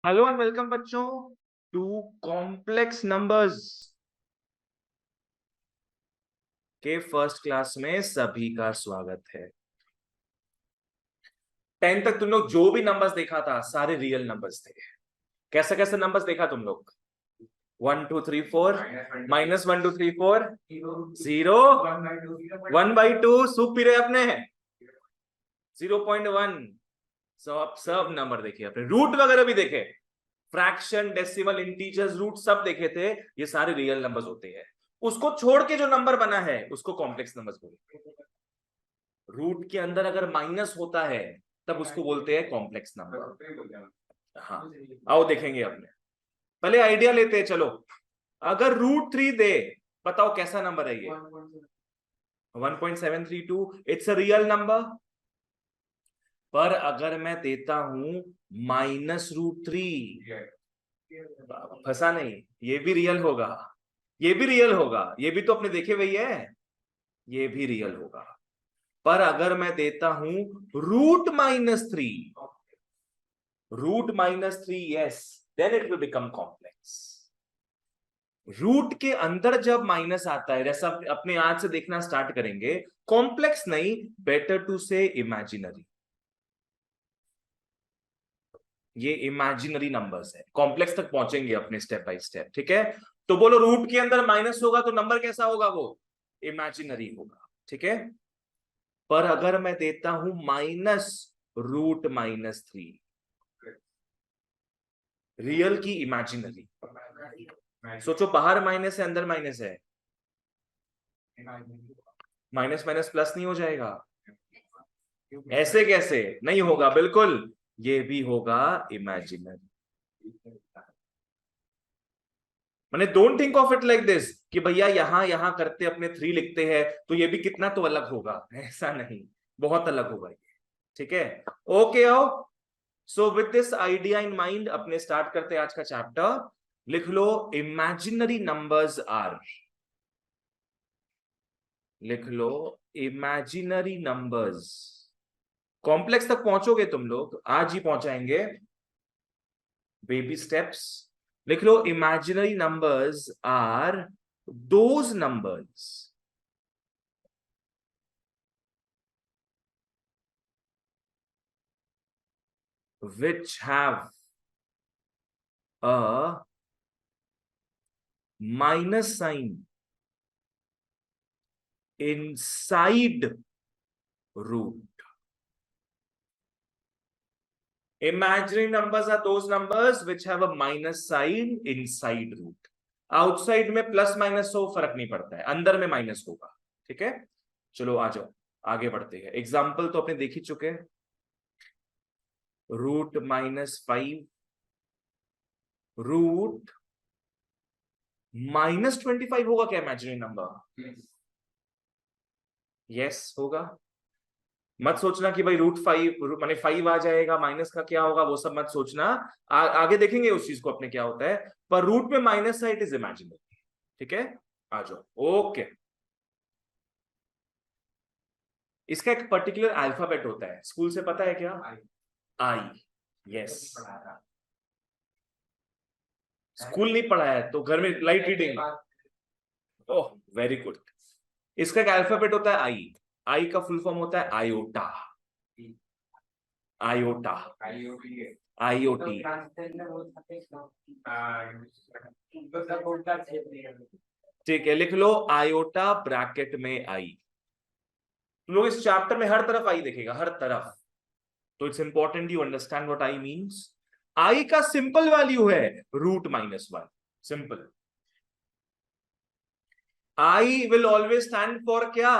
Hello and welcome बच्चों to complex numbers के first class में सभी का स्वागत है। 10 तक तुम लोग जो भी नंबर्स देखा था सारे रियल नंबर्स थे। कैसे कैसे नंबर्स देखा तुम लोग? 1 2 3 4 -1 2 3 4 0 1/2 सूप पी रहे अपने 0.1 सब नंबर देखे अपने, रूट वगैरह भी देखे, फ्रैक्शन, डेसिमल, इंटीजर्स, रूट सब देखे थे। ये सारे रियल नंबर्स होते हैं। उसको छोड़ के जो नंबर बना है उसको कॉम्प्लेक्स नंबर्स बोलते हैं। रूट के अंदर अगर माइनस होता है तब उसको बोलते हैं कॉम्प्लेक्स नंबर। हाँ, आओ देखेंगे अपने। पहले आइडिया लेते हैं, चलो। अगर √3 दे, बताओ कैसा नंबर है ये? 1.732, इट्स अ रियल नंबर। पर अगर मैं देता हूं -√3, फंसा नहीं, ये भी रियल होगा, ये भी रियल होगा, ये भी तो अपने देखे हुए है, ये भी रियल होगा। पर अगर मैं देता हूं √-3, √-3, yes, then it will become complex. Root के अंदर जब माइनस आता है, जैसा अपने आज से देखना स्टार्ट करेंगे, कॉम्प्लेक्स नहीं, बेटर टू से इमेजिनरी। ये इमेजिनरी नंबर्स है, कॉम्प्लेक्स तक पहुंचेंगे अपने स्टेप बाय स्टेप, ठीक है? तो बोलो, रूट के अंदर माइनस होगा तो नंबर कैसा होगा? वो इमेजिनरी होगा, ठीक है? पर अगर मैं देता हूं -√-3, रियल की इमेजिनरी, सोचो, बाहर माइनस है अंदर माइनस है, माइनस माइनस प्लस नहीं हो जाएगा? ऐसे कैसे नहीं होगा? बिल्कुल, ये भी होगा इमेजिनरी। मैंने don't think of it like this कि भैया यहां यहां करते अपने 3 लिखते हैं तो ये भी कितना तो अलग होगा, ऐसा नहीं, बहुत अलग होगा ये, ठीक है? ओके, आओ। So with this idea in mind अपने स्टार्ट करते हैं आज का चैप्टर। लिख लो, इमेजिनरी नंबर्स आर, लिख लो, इमेजिनरी नंबर्स। कॉम्प्लेक्स तक पहुंचोगे तुम लोग, आज ही पहुंचाएंगे, बेबी स्टेप्स। लिख लो, imaginary numbers are those numbers which have a minus sign inside root. Imaginary numbers are those numbers which have a minus sign inside root. Outside में प्लस माइनस हो, फर्क नहीं पड़ता है, अंदर में माइनस होगा, ठीक है? चलो आ जाओ, आगे बढ़ते हैं। एग्जाम्पल तो अपने देख ही चुके हैं। √-5, √-25 होगा क्या इमेजिनरी नंबर? यस होगा। मत सोचना कि भाई √5 माने 5 आ जाएगा, माइनस का क्या होगा, वो सब मत सोचना। आगे देखेंगे उस चीज को अपने क्या होता है। पर रूट में माइनस है, इट इज इमेजिनरी, ठीक है? आ जाओ, ओके। इसका एक पर्टिकुलर अल्फाबेट होता है, स्कूल से पता है क्या? आई, यस। स्कूल नहीं पढ़ा है तो घर में लाइट रीडिंग। ओह, वेरी गुड। इसका एक अल्फाबेट होता है आई। आई का फुल फॉर्म होता है आयोटा, आयोटा, आईओटी। ठीक है, लिख लो, आयोटा ब्रैकेट में आई। तुम लोग इस चैप्टर में हर तरफ आई देखेगा, हर तरफ। तो it's important you understand what I means. I का सिंपल वैल्यू है √-1, simple. I will always stand for क्या?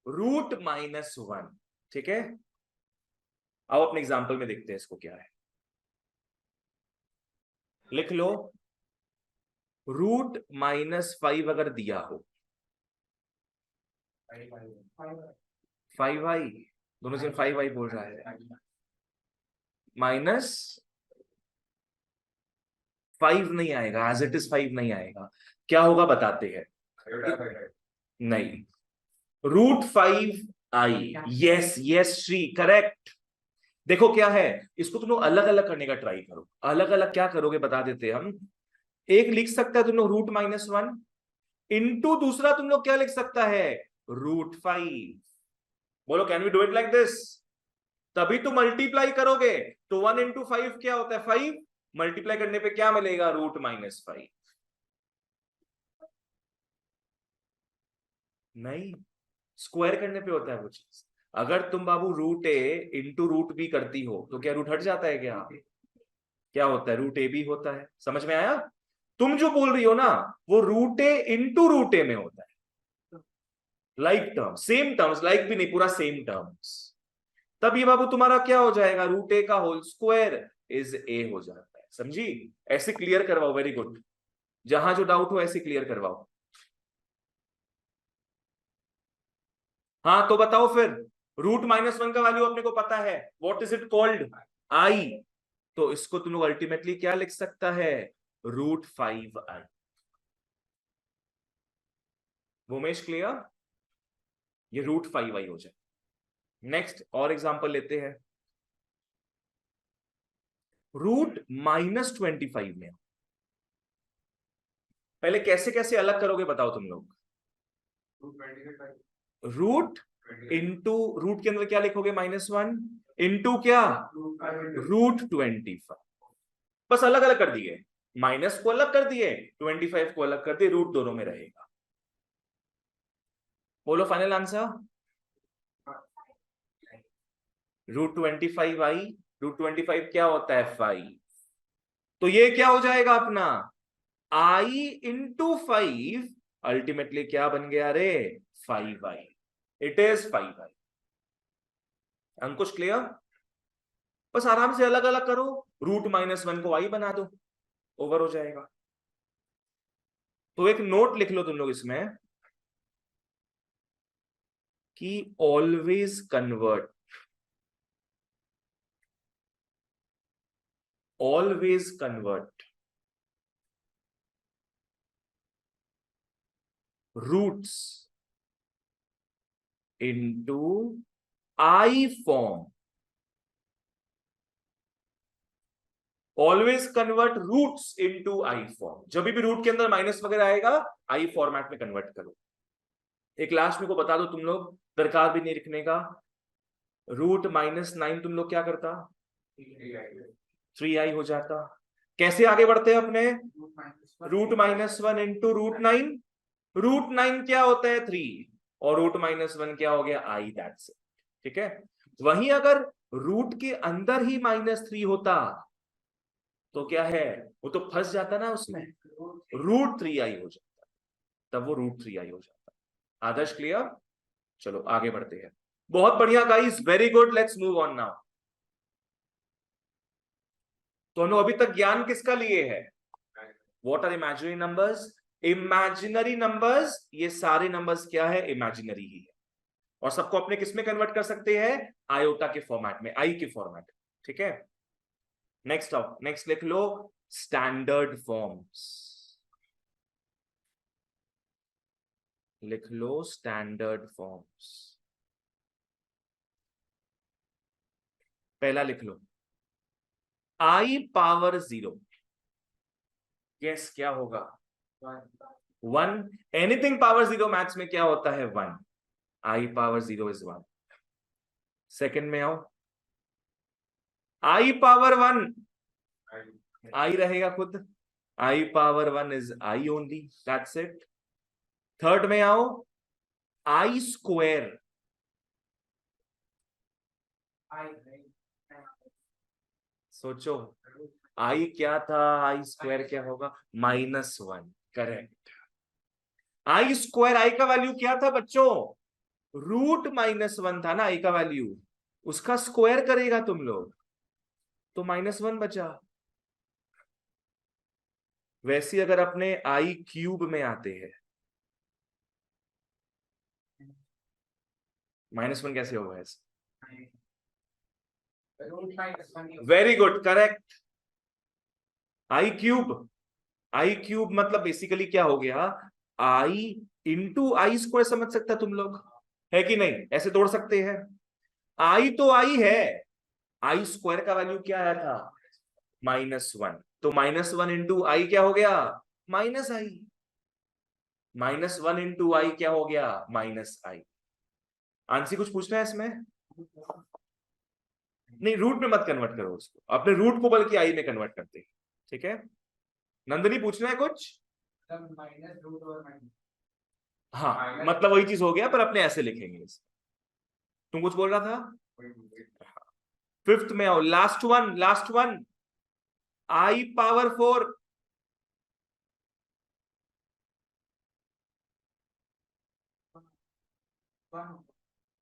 √-1, ठीक है? आओ अपने एग्जांपल में देखते हैं इसको क्या है। लिख लो, √-5 अगर दिया हो, 5i, दोनों जन 5i बोल रहा है, -5 नहीं आएगा, एज इट इज 5 नहीं आएगा, क्या होगा बताते हैं। नहीं, √5i, yes yes Shri, correct. देखो क्या है, इसको तुम लोग अलग अलग करने का ट्राई करो। अलग अलग क्या करोगे बता देते हैं हम। एक लिख सकता है तुम लोग √-1 इंटू दूसरा तुम लोग क्या लिख सकता है, √5। बोलो can we do it like this? तभी तो मल्टीप्लाई करोगे। तो 1 इंटू 5 क्या होता है, 5। मल्टीप्लाई करने पे क्या मिलेगा, √-5। नहीं, स्क्वायर करने पे होता है वो चीज। अगर तुम बाबू √a इंटू √b करती हो तो क्या रूट हट जाता है क्या? क्या होता है, √ab होता है। समझ में आया? तुम जो बोल रही हो ना वो √a इंटू √a में होता है। Like term, same terms, like भी नहीं, पूरा सेम टर्म्स। तब ये बाबू तुम्हारा क्या हो जाएगा, √a का होल स्क्वायर इज a हो जाता है। समझी? ऐसे क्लियर करवाओ, वेरी गुड। जहां जो डाउट हो ऐसे क्लियर करवाओ। हाँ तो बताओ फिर, √-1 का वैल्यू अपने को पता है, व्हाट इज इट कॉल्ड, आई। तो इसको तुम लोग अल्टीमेटली क्या लिख सकता है, √5i। भूमेश क्लियर? ये √5i हो जाए। नेक्स्ट और एग्जांपल लेते हैं, √-25 में पहले कैसे कैसे अलग करोगे बताओ तुम लोग। रूट इंटू रूट के अंदर क्या लिखोगे, -1 इंटू क्या, √25। बस अलग अलग कर दिए, माइनस को अलग कर दिए, 25 को अलग कर दिए, रूट दोनों में रहेगा। बोलो फाइनल आंसर। √25i, √25 क्या होता है, 5। तो ये क्या हो जाएगा अपना, i इंटू 5, अल्टीमेटली क्या बन गया रे, 5i। It is 5i। Ankush clear? बस आराम से अलग अलग करो, √-1 को i बना दो, ओवर हो जाएगा। तो एक नोट लिख लो तुम लोग इसमें कि always convert, always convert roots into i form. Always convert roots into i form. जब भी रूट के अंदर माइनस वगैरह आएगा, आई फॉर्मेट में कन्वर्ट करो। एक लास्ट में को बता दो तुम लोग, दरकार भी नहीं लिखने का। √-9 तुम लोग क्या करता, 3i हो जाता। कैसे आगे बढ़ते हैं अपने, √-1 इंटू √9। √9 क्या होता है, 3, और √-1 क्या हो गया, i, दैट्स इट। ठीक है। वहीं अगर रूट के अंदर ही -3 होता तो क्या है, वो तो फंस जाता ना उसमें, √3i हो जाता, तब वो √3i हो जाता। आदर्श क्लियर? चलो आगे बढ़ते हैं। बहुत बढ़िया guys, very good, let's move on now. तो हम अभी तक ज्ञान किसका लिए है, what are imaginary numbers. Imaginary numbers, ये सारे नंबर्स क्या है, इमेजिनरी ही है, और सबको अपने किस में कन्वर्ट कर सकते हैं, आयोटा के फॉर्मेट में, आई के फॉर्मेट। ठीक है। नेक्स्ट ऑफ नेक्स्ट लिख लो, स्टैंडर्ड फॉर्म्स। लिख लो स्टैंडर्ड फॉर्म्स। पहला लिख लो i⁻0। यस, क्या होगा, 1। एनीथिंग पावर 0 मैथ्स में क्या होता है, 1। i⁻0 is 1। सेकंड में आओ, i⁻1, i रहेगा खुद, i⁻1 is i only, that's it. Third में आओ, i²। सोचो i क्या था, i² क्या होगा, -1। करेक्ट। i², i का वैल्यू क्या था बच्चों, √-1 था ना i का वैल्यू, उसका स्क्वायर करेगा तुम लोग तो -1 बचा। वैसे अगर अपने i³ में आते हैं, -1 कैसे होगा ऐसे, वेरी गुड, करेक्ट। i³ मतलब बेसिकली क्या हो गया, i इंटू i² समझ सकता तुम लोग, है कि नहीं, ऐसे तोड़ सकते हैं। i तो i है, आई स्क्वायर का वैल्यू क्या आया था? -1। तो -1 इंटू आई क्या हो गया? माइनस आई। -1 इंटू आई क्या हो गया? -आई। आंसर कुछ पूछना है इसमें? नहीं, रूट में मत कन्वर्ट करो उसको, अपने रूट को बल्कि आई में कन्वर्ट करते हैं। ठीक है, नंदनी पूछना है कुछ? माइनस रूट और माइनस। हाँ, मतलब वही चीज हो गया, पर अपने ऐसे लिखेंगे इसे। तुम कुछ बोल रहा था? फिफ्थ में आओ, लास्ट वन, लास्ट वन। आई पावर 4।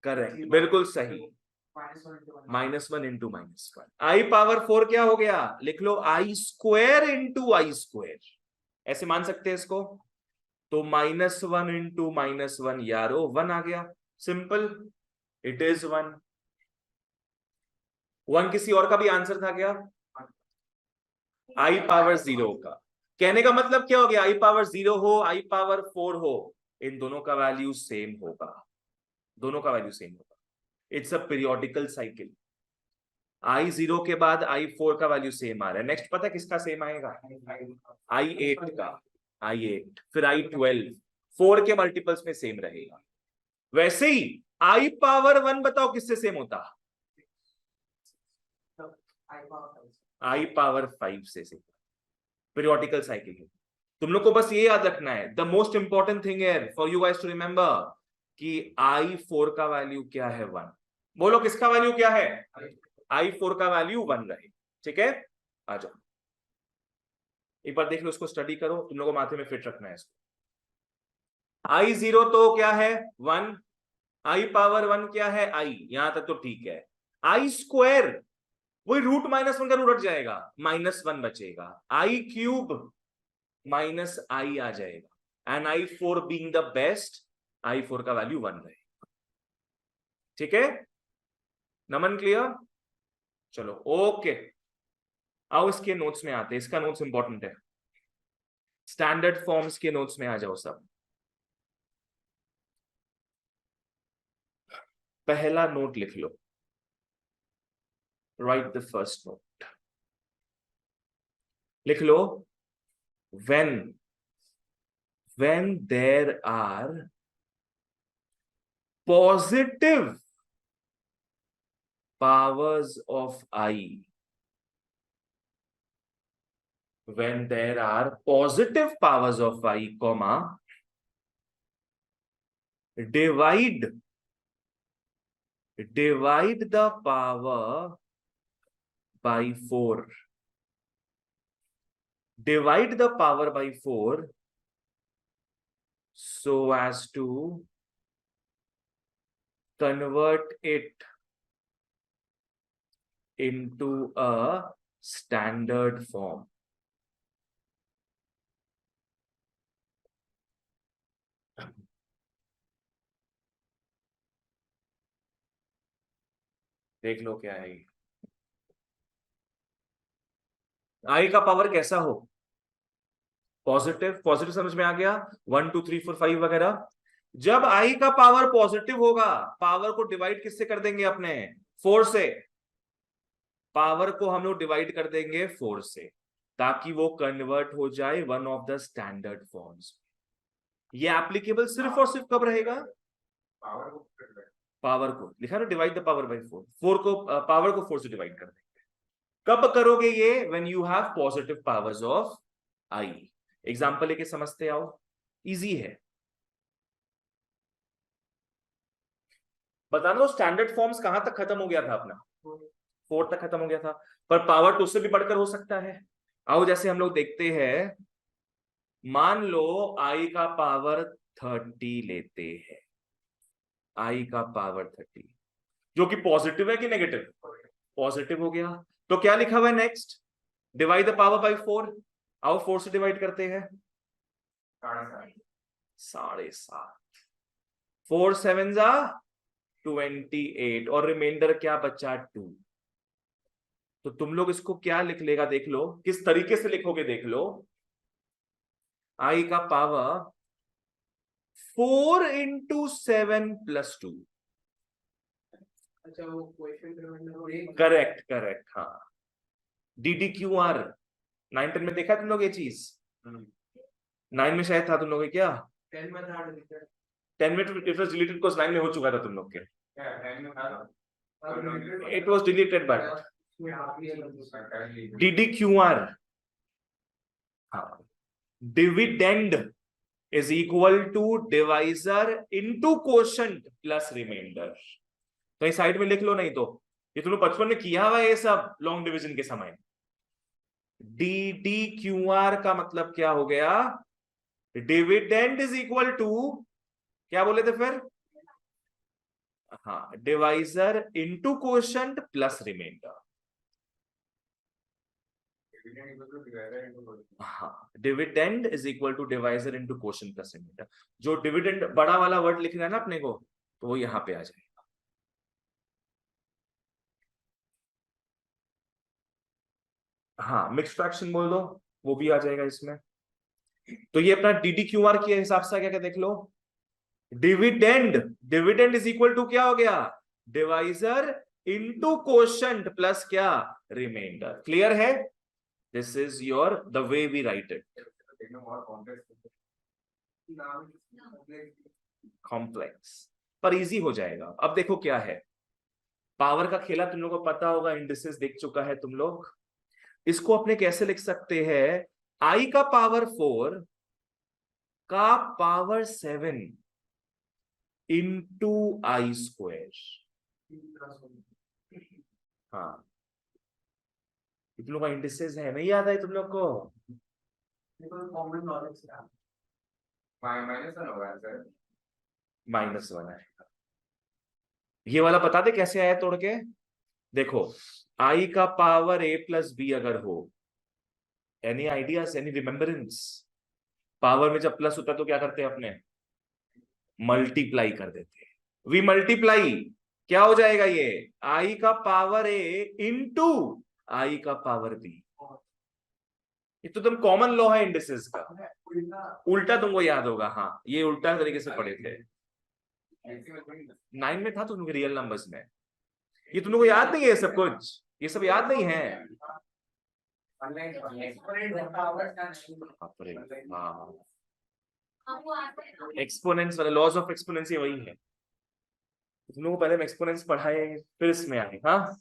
करेक्ट, बिल्कुल सही। -1 इंटू -1। आई पावर 4 क्या हो गया? लिख लो आई स्क्वायर इंटू आई स्क्वायर, ऐसे मान सकते हैं इसको। तो -1 इंटू -1 यारो 1 आ गया, सिंपल। It is 1। 1 किसी और का भी आंसर था क्या? आई पावर 0 का। कहने का मतलब क्या हो गया? आई पावर 0 हो, आई पावर 4 हो, इन दोनों का वैल्यू सेम होगा, दोनों का वैल्यू सेम होगा। It's a periodical cycle. I0 के बाद I4 का वैल्यू सेम आ रहा है। नेक्स्ट पता है किसका सेम आएगा? I8 का। I8 फिर I12, 4 के मल्टीपल्स में सेम रहेगा। वैसे ही I पावर 1 बताओ किससे सेम होता? I पावर 5 से सेम। पीरियोडिकल साइकिल है। तुम लोग को बस ये याद रखना है, द मोस्ट इंपॉर्टेंट थिंग है for you guys to remember कि I4 का वैल्यू क्या है? 1। बोलो किसका वैल्यू क्या है? I4 का वैल्यू 1 रहे। ठीक है, आ जाओ एक बार देख लो, उसको स्टडी करो, तुम लोगों को माथे में फिट रखना है इसको। I0 तो क्या है? 1। I पावर 1 क्या है? I। यहां तक तो ठीक है। I स्क्वायर, वही रूट -1 का रूट हट जाएगा, -1 बचेगा। I क्यूब -I आ जाएगा। And I4 being the best, I4 का वैल्यू 1 रहेगा। ठीक है, नमन क्लियर? चलो ओके, आओ इसके नोट्स में आते हैं। इसका नोट्स इंपॉर्टेंट है, स्टैंडर्ड फॉर्म्स के नोट्स में आ जाओ सब। पहला नोट लिख लो, राइट द फर्स्ट नोट। लिख लो, when there are positive powers of I, when there are positive powers of I, comma, divide the power by 4. Divide the power by 4 so as to convert it into a standard form. देख लो क्या है। आई का power कैसा हो? Positive. Positive समझ में आ गया, 1 2 3 4 5 वगैरह। जब आई का पावर पॉजिटिव होगा, पावर को डिवाइड किससे कर देंगे? अपने 4 से। पावर को हम लोग डिवाइड कर देंगे 4 से, ताकि वो कन्वर्ट हो जाए one of the standard forms. ये एप्लीकेबल सिर्फ और सिर्फ कब रहेगा? पावर को लिखा ना, डिवाइड द पावर बाय 4। 4 को, पावर को 4 से डिवाइड कर देंगे। कब करोगे ये? When you have positive powers of I. Example लेके समझते आओ, इजी है। बता दो स्टैंडर्ड फॉर्म्स कहां तक खत्म हो गया था अपना? 4 तक खत्म हो गया था, पर पावर तो उससे भी बढ़कर हो सकता है। आओ जैसे हम लोग देखते हैं, मान लो आई का पावर 30 लेते हैं। आई का पावर 30 जो कि पॉजिटिव है कि नेगेटिव? पॉजिटिव हो गया। तो क्या लिखा हुआ है next? Divide the power bye 4। आओ 4 से डिवाइड करते हैं। 7.5। 4 7 जा 28 और रिमाइंडर क्या बचा? 2। तो तुम लोग इसको क्या लिख लेगा? देख लो किस तरीके से लिखोगे, देख लो। आई का पावर 4 इंटू 7 प्लस 2। अच्छा वो क्वेश्चन रिमाइंडर करेक्ट करेक्ट, हाँ। DDQR 9-10 में देखा तुम लोग ये चीज? 9 में शायद था तुम लोग क्या? 10 में था डिलीटेड 10 में इट वाज डिलीटेड बिकॉज़ 9 में हो चुका था तुम लोग के। क्या 10 में था it was deleted but DDQR, हाँ, dividend is equal to divisor into quotient plus remainder. कहीं साइड में लिख लो, नहीं तो ये तुम लोग बचपन में किया हुआ है ये सब लॉन्ग डिवीजन के समय। DDQR का मतलब क्या हो गया? डिविडेंड इज इक्वल टू, क्या बोले थे फिर? हाँ, divisor into quotient plus remainder. हाँ, dividend is equal to divisor into quotient plus remainder. जो डिविडेंड बड़ा वाला वर्ड लिखना है ना अपने को, तो वो यहां पे आ जाएगा। हाँ, मिक्स फ्रैक्शन बोल दो, वो भी आ जाएगा इसमें। तो ये अपना DDQR के हिसाब से क्या क्या देख लो। Dividend, dividend is equal to क्या हो गया? डिवाइजर इनटू क्वोशंट प्लस क्या? रिमाइंडर। क्लियर है? This is your the way we write it. Complex पर इजी हो जाएगा। अब देखो क्या है, पावर का खेला तुम लोगों को पता होगा, इंडिसेस देख चुका है तुम लोग। इसको अपने कैसे लिख सकते हैं? I का पावर 4 का पावर 7 इंटू I स्क्वायर। हाँ, तुम लोग का इंडिसेस है, नहीं याद है तुम लोग को? कॉमन नॉलेज था -1 होगा सर। -1 है। ये वाला बता दे कैसे आया तोड़ के। देखो, I का पावर A प्लस B अगर हो, any ideas, any remembrance? Power में जब प्लस होता है तो क्या करते हैं अपने? मल्टीप्लाई कर देते हैं। वी मल्टीप्लाई, क्या हो जाएगा ये? I का पावर A इंटू I का पावर B। ये तो तुम कॉमन लॉ है इंडिसेस का। उल्टा तुमको याद होगा, हाँ, ये उल्टा तरीके से पढ़े थे। 9 में था तुम रियल नंबर्स में। ये तुम लोग को याद नहीं है सब कुछ? ये सब याद नहीं है? हाँ, एक्सपोनेंट्स वाला, लॉज ऑफ एक्सपोनेंस वही है। तुम लोगों को पहले एक्सपोनेंट्स पढ़ाए फिर इसमें आए। हाँ,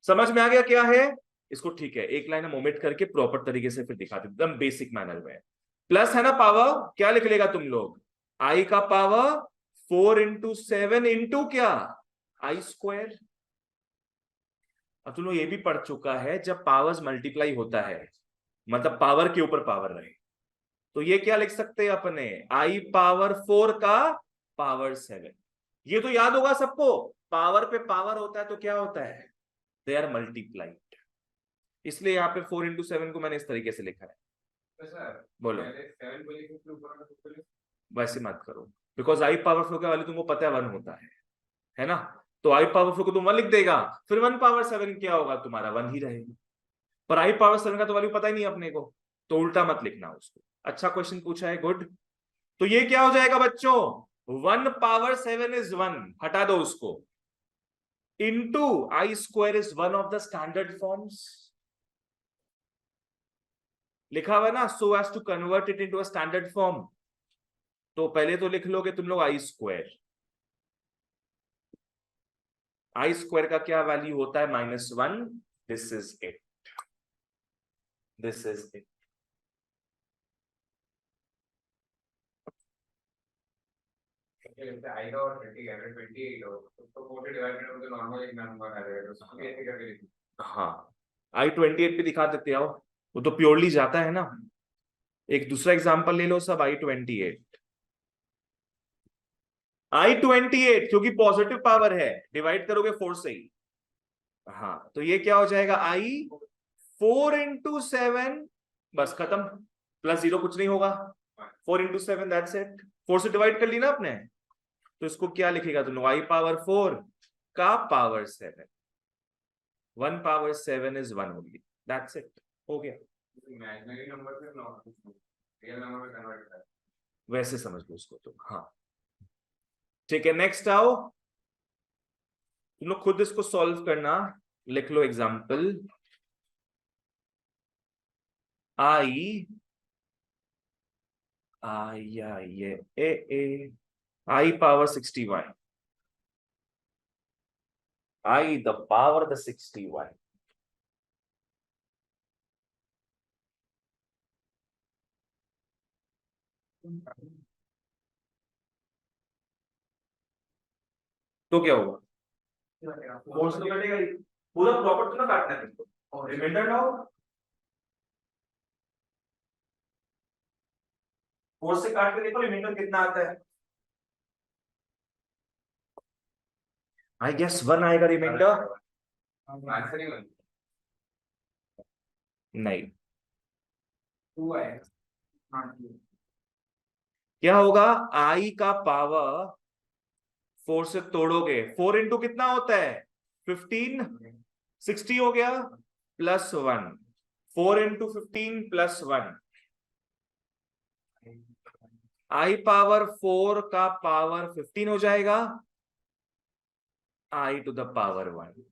समझ में आ गया क्या है इसको? ठीक है, एक लाइन हम ओमिट करके प्रॉपर तरीके से फिर दिखाते एकदम बेसिक मैनर में। प्लस है ना पावर, क्या लिख लेगा तुम लोग? I का पावर 4 इंटू 7 इंटू क्या? I square. अब तुम लोग ये भी पढ़ चुका है, जब पावर्स मल्टीप्लाई होता है मतलब पावर के ऊपर पावर रहे, तो ये क्या लिख सकते हैं अपने? I पावर 4 का पावर 7। ये तो याद होगा सबको, पावर पे पावर होता है तो क्या होता है? They are multiplied. इसलिए यहाँ पे 4 इंटू 7 को मैंने इस तरीके से लिखा है। बोलो, वैसे मत करो, बिकॉज I पावर 4 का वैल्यू तुमको पता है 1 होता है ना? तो I पावर 4 को तुम 1 लिख देगा, फिर 1 पावर 7 क्या होगा तुम्हारा? 1 ही रहेगा। पर I पावर 7 का तो वैल्यू पता ही नहीं अपने को, तो उल्टा मत लिखना उसको। अच्छा क्वेश्चन पूछा है, गुड। तो ये क्या हो जाएगा बच्चों? 1 पावर 7 इज 1, हटा दो उसको, into I square is one of the standard forms. लिखा हुआ है ना, so as to convert it into a standard form. तो पहले तो लिख लोगे तुम लोग I स्क्वायर। I स्क्वायर का क्या वैल्यू होता है? -1। This is it, this is it. आएगा और 30 है 28 हो तो 40 डिवाइडेड हो तो नॉर्मल एक नंबर आ जाएगा, तो उसको भी ऐसे करके लिखो। हाँ, I28 पे दिखा देते हो, वो तो प्योरली जाता है ना। एक दूसरा एग्जांपल ले लो सब, I28। I28 क्योंकि पॉजिटिव पावर है, डिवाइड करोगे 4 से ही। हाँ, तो ये क्या हो जाएगा? I 4 इंटू 7, बस खत्म, प्लस 0 कुछ नहीं होगा। 4 इंटू 7 दैट्स इट। 4 से डिवाइड कर ली ना आपने, तो इसको क्या लिखेगा तुम लोग? I पावर 4 का power 7। 1 power 7 is 1 only, that's it, हो गया। इमेजिनरी नंबर से रियल नंबर में कन्वर्ट करता है, वैसे समझ लो उसको तो। हाँ, ठीक है, नेक्स्ट आओ। तुम लोग खुद इसको सॉल्व करना, लिख लो example I I power 61, I the power the 61। तो क्या होगा? फोर्स तो कटेगा ही, पूरा प्रॉपर तो ना काटना है तुमको, और रिमाइंडर लाओ। फोर्स से काट के देखो रिमाइंडर कितना आता है। आई गेस 1 आएगा रिमाइंडर। आंसर ही वन। नहीं, 2 आएगा। हाँ, क्या होगा? आई का पावर 4 से तोड़ोगे, 4 इंटू कितना होता है? 15, 60 हो गया, +1, 4 इंटू 15 +1, आई पावर 4 का पावर 15 हो जाएगा, आई टू द पावर 1।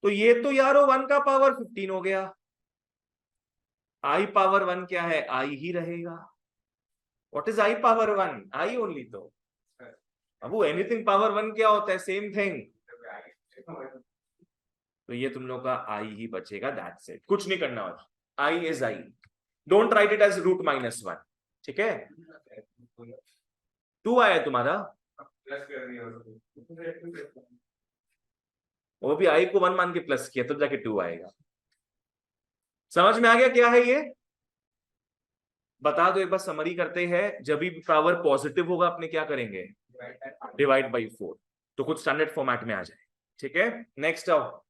तो ये तो यारो 1 का पावर 15 हो गया, आई पावर 1 क्या है? आई ही रहेगा। What is I power 1? I only. तो अब वो एनीथिंग पावर 1 क्या होता है? Same thing. तो ये तुम लोग का आई ही बचेगा, दैट्स इट, कुछ नहीं करना और। I is I, don't write it as √-1। ठीक है, 2 आया तुम्हारा, प्लस कर दिया। वो भी आई को 1 मान के प्लस किया, तब जाके 2 आएगा। समझ में आ गया क्या है ये? बता दो एक बार, समरी करते हैं। जब भी पावर पॉजिटिव होगा अपने क्या करेंगे? डिवाइड बाई 4, तो कुछ स्टैंडर्ड फॉर्मेट में आ जाए। ठीक है, नेक्स्ट आओ,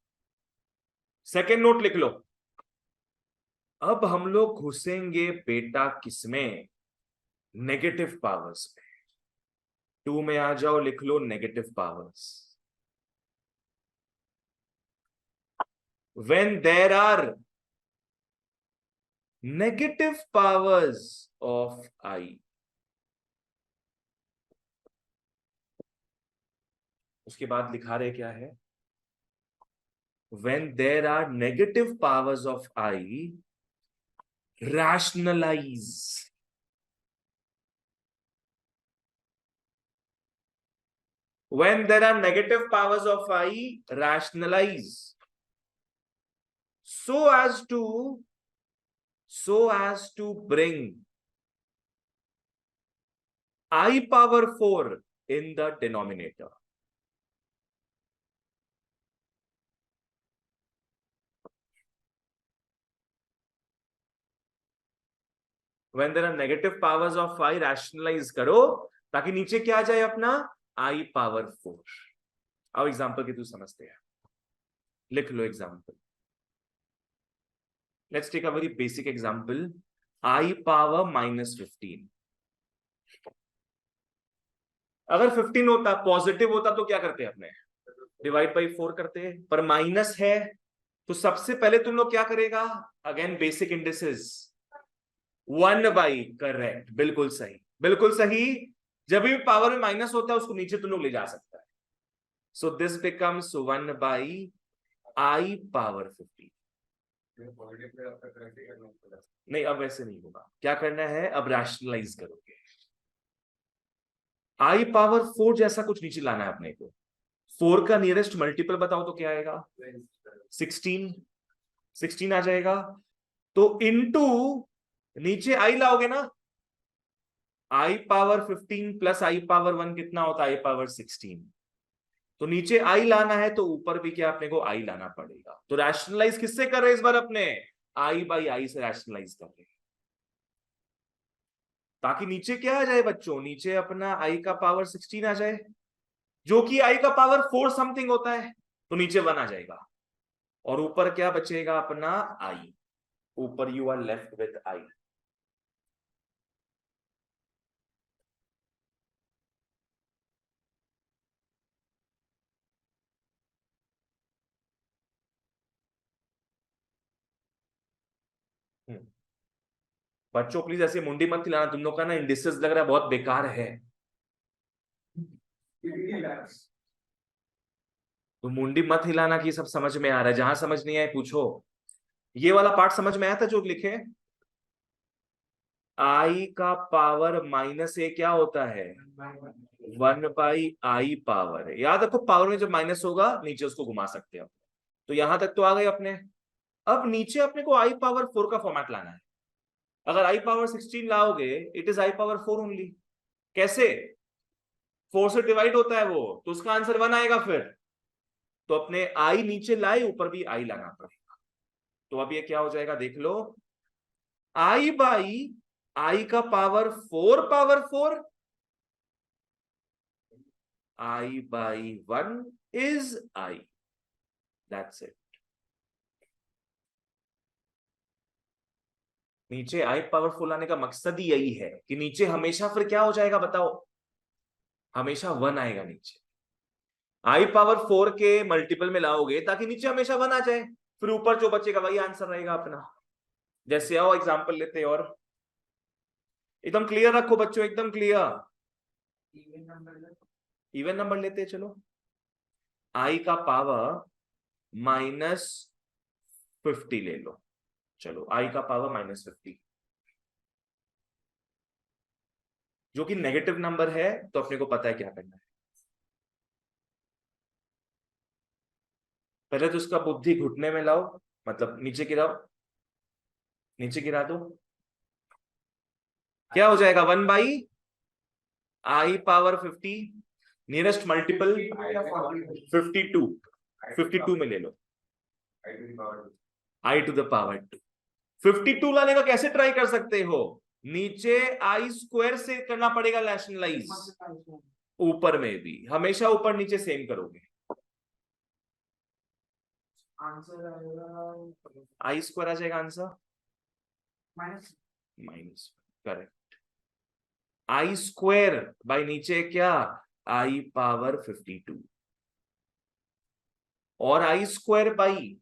सेकेंड नोट लिख लो। अब हम लोग घुसेंगे बेटा किसमें? नेगेटिव पावर्स में। 2 में आ जाओ, लिख लो negative powers. When there are negative powers of I, उसके बाद लिखा रहे क्या है? when there are negative powers of I, rationalize. When there are negative powers of I, rationalize so as to bring I power 4 in the denominator. When there are negative powers of I, rationalize करो ताकि नीचे क्या आ जाए अपना? I power 4। अब example के through समझते हैं, लिख लो example. Let's take a very basic example. I power -15। अगर 15 होता, पॉजिटिव होता, तो क्या करते हैं अपने? डिवाइड बाई 4 करते हैं। पर माइनस है, तो सबसे पहले तुम लोग क्या करेगा? अगेन बेसिक इंडिसेस, 1/, करेक्ट, बिल्कुल सही, बिल्कुल सही। जब भी पावर में माइनस होता है उसको नीचे तुम लोग ले जा सकता है। So this becomes 1/I power 15। नहीं, अब वैसे नहीं होगा। क्या करना है? अब रैशनलाइज करोगे। I पावर 4 जैसा कुछ नीचे लाना है अपने को। 4 का नियरेस्ट मल्टीपल बताओ तो क्या आएगा? 16 आ जाएगा। तो इनटू नीचे I लाओगे ना, I power 15 plus I power 1 कितना होता है? I power 16। तो नीचे I लाना है तो ऊपर भी क्या अपने को I लाना पड़ेगा। तो रैशनलाइज किससे कर रहे हैं इस बार? अपने I/I से रैशनलाइज कर रहे हैं, ताकि नीचे क्या आ जाए बच्चों? नीचे अपना I का पावर 16 आ जाए, जो कि I का पावर 4 समथिंग होता है, तो नीचे 1 आ जाएगा, और ऊपर क्या बचेगा अपना? I। ऊपर you are left with I। बच्चों प्लीज ऐसे मुंडी मत खिलाना, तुम लोग का ना इंडिसेस लग रहा है बहुत बेकार है। तो मुंडी मत हिलाना कि सब समझ में आ रहा है, जहां समझ नहीं आए पूछो। ये वाला पार्ट समझ में आया था जो लिखे? आई का पावर माइनस ए क्या होता है? 1/i power. याद रखो पावर में जब माइनस होगा नीचे उसको घुमा सकते हैं। तो यहां तक तो आ गए अपने। अब नीचे अपने को i⁴ का फॉर्मेट लाना है। अगर i⁴ लाओगे इट इज i⁴ ओनली। कैसे? 4 से डिवाइड होता है वो, तो उसका आंसर 1 आएगा फिर। तो अपने आई नीचे लाए, ऊपर भी आई लाना पड़ेगा। तो अब ये क्या हो जाएगा देख लो। आई का power 4 i/1 is I. That's it. नीचे i⁴ लाने का मकसद ही यही है कि नीचे हमेशा फिर क्या हो जाएगा बताओ? हमेशा 1 आएगा नीचे। i⁴ के मल्टीपल में लाओगे ताकि नीचे हमेशा 1 आ जाए, फिर ऊपर जो बचेगा वही आंसर रहेगा अपना। जैसे आओ एग्जांपल लेते हैं, और एकदम क्लियर रखो बच्चों, एकदम क्लियर। इवन नंबर लेते हैं चलो। आई का पावर -50 ले लो। चलो आई का पावर -50 जो कि नेगेटिव नंबर है, तो अपने को पता है क्या करना है। पहले तो उसका बुद्धि घुटने में लाओ, मतलब नीचे गिराओ, नीचे गिरा दो। क्या हो जाएगा? 1/i⁴ nearest multiple 52। 52 में ले लो i⁴ 52 लाने का कैसे ट्राई कर सकते हो? नीचे i² से करना पड़ेगा रैशनलाइज। ऊपर में भी हमेशा ऊपर नीचे सेम करोगे। आंसर i² आ जाएगा answer minus. Correct. i² by नीचे क्या? i⁴ 52 और i² बाई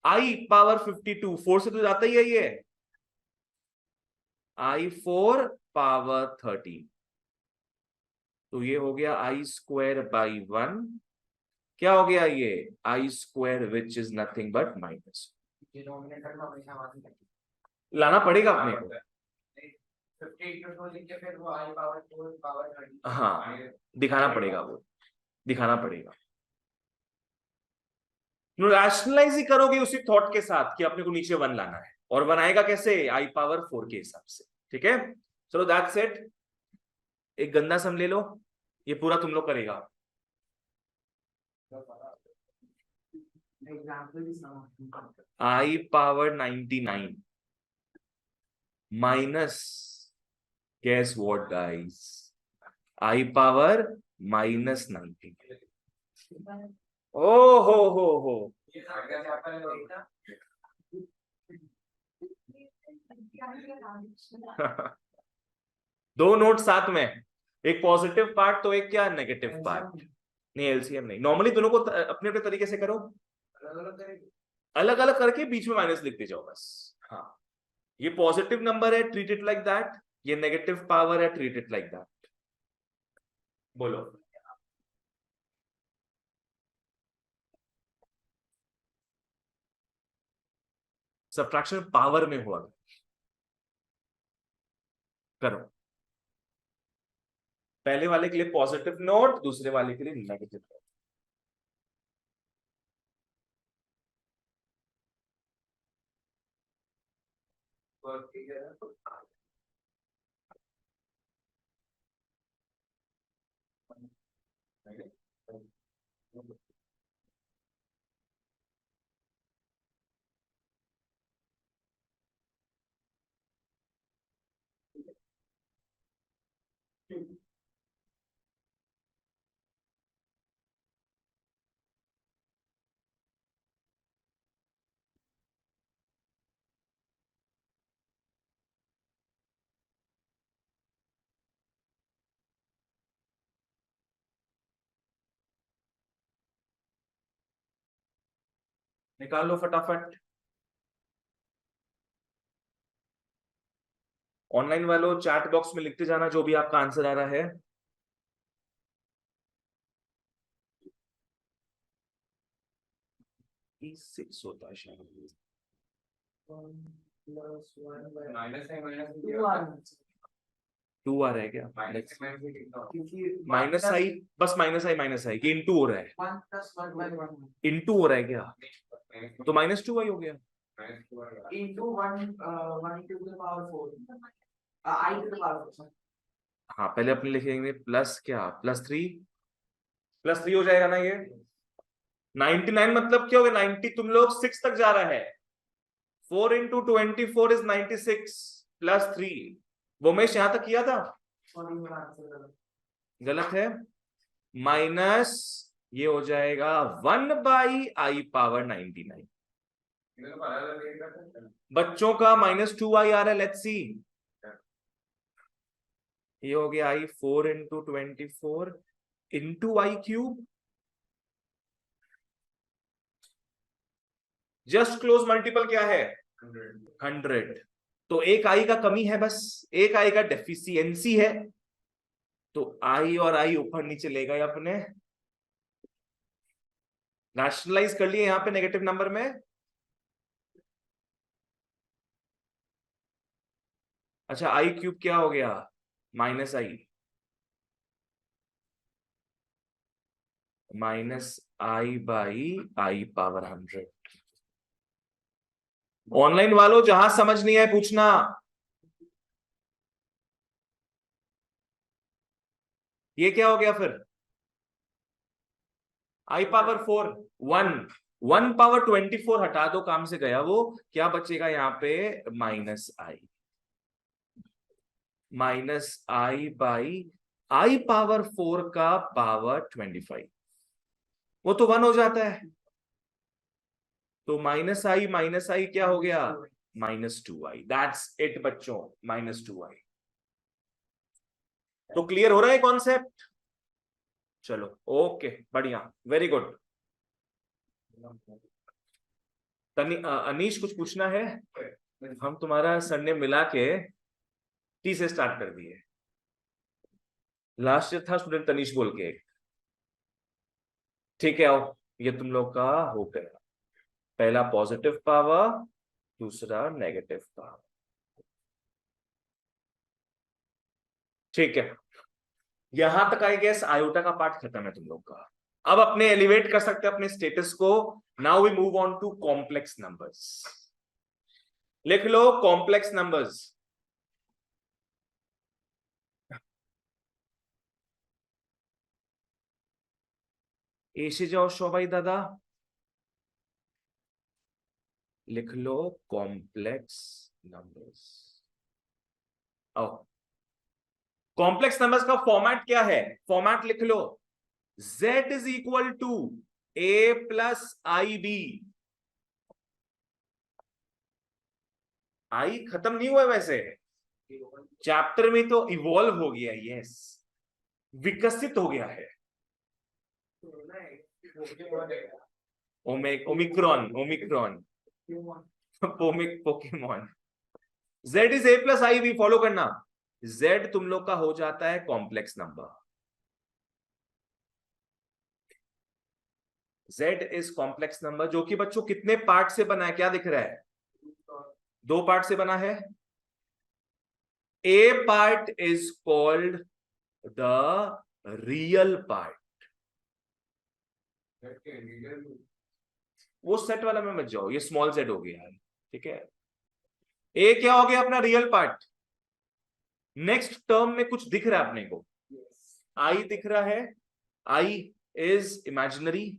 i⁴ 4 से तो जाता ही है ये। i⁴ 13 तो ये हो गया i²/1। क्या हो गया ये? i² which is nothing but minus. लाना पड़ेगा अपने को। हाँ दिखाना पड़ेगा, वो दिखाना पड़ेगा। रैशनलाइज ही करोगे उसी थॉट के साथ कि अपने को नीचे 1 लाना है, और 1 आएगा कैसे? i⁴ के हिसाब से। ठीक है चलो दैट्स इट। एक गंदा सम ले लो, ये पूरा तुम लोग करेगा। i⁴ 99 minus, guess what guys, i⁻−19। ओ हो। दो नोट साथ में, एक पॉजिटिव पार्ट तो एक क्या नेगेटिव पार्ट। नहीं एलसीएम नहीं, नॉर्मली दोनों को अपने अपने तरीके से करो, अलग अलग करके बीच में माइनस लिखते जाओ बस। हाँ ये पॉजिटिव नंबर है, ट्रीट इट लाइक दैट। ये नेगेटिव पावर है, ट्रीट इट लाइक दैट। बोलो। सब्ट्रैक्शन पावर में हुआ, करो। पहले वाले के लिए पॉजिटिव नोट, दूसरे वाले के लिए नेगेटिव नोट। निकाल लो फटाफट। ऑनलाइन वालों चैट बॉक्स में लिखते जाना जो भी आपका आंसर आ रहा है। 6 होता है शायद। माइनस है माइनस 2 आ रहा है क्या? माइनस माइनस कितना माइनस आई, बस माइनस आई कि इंटू हो रहा है? इंटू हो रहा है क्या? तो -2i हो गया। into 1 to the power 4 I to the power 4 हाँ, पहले अपने लिखेंगे प्लस क्या, +3 हो जाएगा ना ये। 99 मतलब क्या हो गया? 90 तुम लोग 6 तक जा रहा है। 4 into 24 is 96 +3। वो मैं यहां तक किया था, गलत है। माइनस ये हो जाएगा 1/i⁻99। बच्चों का -2i आ रहा है, लेट्स सी। ये हो गया i 4 into 24 into i³। Just close multiple क्या है? 100। तो एक i का कमी है, बस एक i का डेफिशिएंसी है। तो i और i ऊपर नीचे ले गए अपने, रैशनलाइज कर लिए यहां पे नेगेटिव नंबर में। अच्छा, i³ क्या हो गया? -i -i/i⁻100। ऑनलाइन वालों जहां समझ नहीं आए पूछना। ये क्या हो गया फिर? i⁻4 1/24 हटा दो, काम से गया वो। क्या बचेगा यहाँ पे? -i/i⁻4 का पावर 25, वो तो 1 हो जाता है। तो -i क्या हो गया? -2i। दैट्स इट बच्चों, -2i। तो क्लियर हो रहा है कॉन्सेप्ट? चलो ओके, बढ़िया, वेरी गुड। अनीश कुछ पूछना है? हम तुम्हारा सर ने मिला के टी से स्टार्ट कर दिए। लास्ट ईयर था स्टूडेंट तनीश बोल के। ठीक है, आओ, ये तुम लोग का हो गया। पहला पॉजिटिव पावर, दूसरा नेगेटिव पावर। ठीक है, यहां तक आई गेस आयोटा का पार्ट खत्म है तुम लोग का। अब अपने एलिवेट कर सकते हैं अपने स्टेटस को। Now we move on to complex numbers. लिख लो कॉम्प्लेक्स नंबर्स। ए से जाओ शोभाई दादा, लिख लो कॉम्प्लेक्स नंबर्स। आओ, कॉम्प्लेक्स नंबर्स का फॉर्मेट क्या है? फॉर्मेट लिख लो, z is equal to a plus I B. I खत्म नहीं हुआ है वैसे, चैप्टर में तो इवॉल्व हो गया, यस, विकसित हो गया है। Omicron Pokemon. z is a plus I b, follow करना। z तुम लोग का हो जाता है complex number. z is complex number, जो कि बच्चों कितने पार्ट से बना है? क्या दिख रहा है? 2 पार्ट से बना है। a part is called the real part. वो सेट वाला में मत जाओ, ये स्मॉल z हो गया है, ठीक है। a क्या हो गया? अपना रियल पार्ट। नेक्स्ट टर्म में कुछ दिख रहा है अपने को, i दिख रहा है, i इज इमेजिनरी।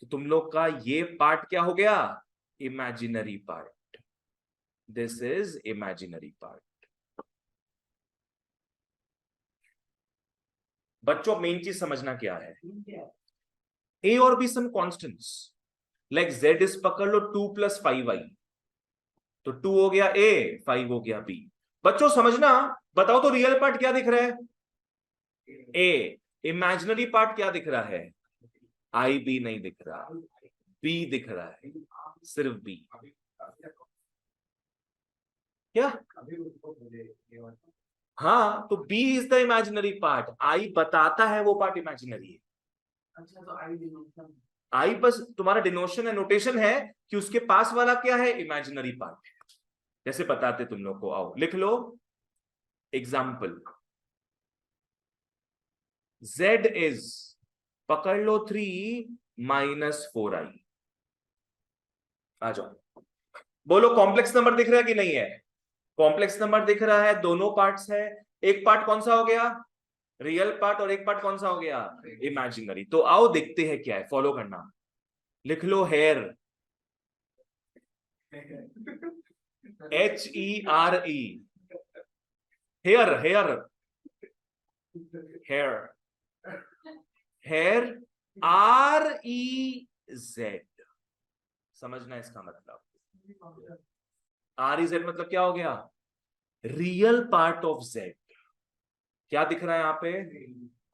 तो तुम लोग का ये पार्ट क्या हो गया? Imaginary part. This is imaginary part. बच्चों मेन चीज समझना क्या है, a और b some constants. Like z is पकड़ लो 2 + 5i, तो 2 हो गया a, 5 हो गया b। बच्चों समझना, बताओ तो रियल पार्ट क्या दिख रहा है? a। इमेजिनरी पार्ट क्या दिख रहा है? i b नहीं दिख रहा, b दिख रहा है, सिर्फ b। क्या? हाँ, तो b is the imaginary part, i बताता है वो पार्ट इमेजिनरी है। अच्छा, तो आई आई बस तुम्हारा डिनोशन है, नोटेशन है कि उसके पास वाला क्या है, इमेजिनरी पार्ट। जैसे बताते तुम लोग को, आओ लिख लो एग्जाम्पल। z इज, पकड़ लो 3 माइनस 4i। आ जाओ, बोलो कॉम्प्लेक्स नंबर दिख रहा है कि नहीं है? कॉम्प्लेक्स नंबर दिख रहा है, दोनों पार्ट्स है। एक पार्ट कौन सा हो गया, रियल पार्ट, और एक पार्ट कौन सा हो गया, इमेजिनरी। तो आओ देखते हैं क्या है, फॉलो करना। लिख लो here, HERE, here, here, here, here, REZ। समझना इसका मतलब, REZ मतलब क्या हो गया, रियल पार्ट ऑफ Z। क्या दिख रहा है यहाँ पे,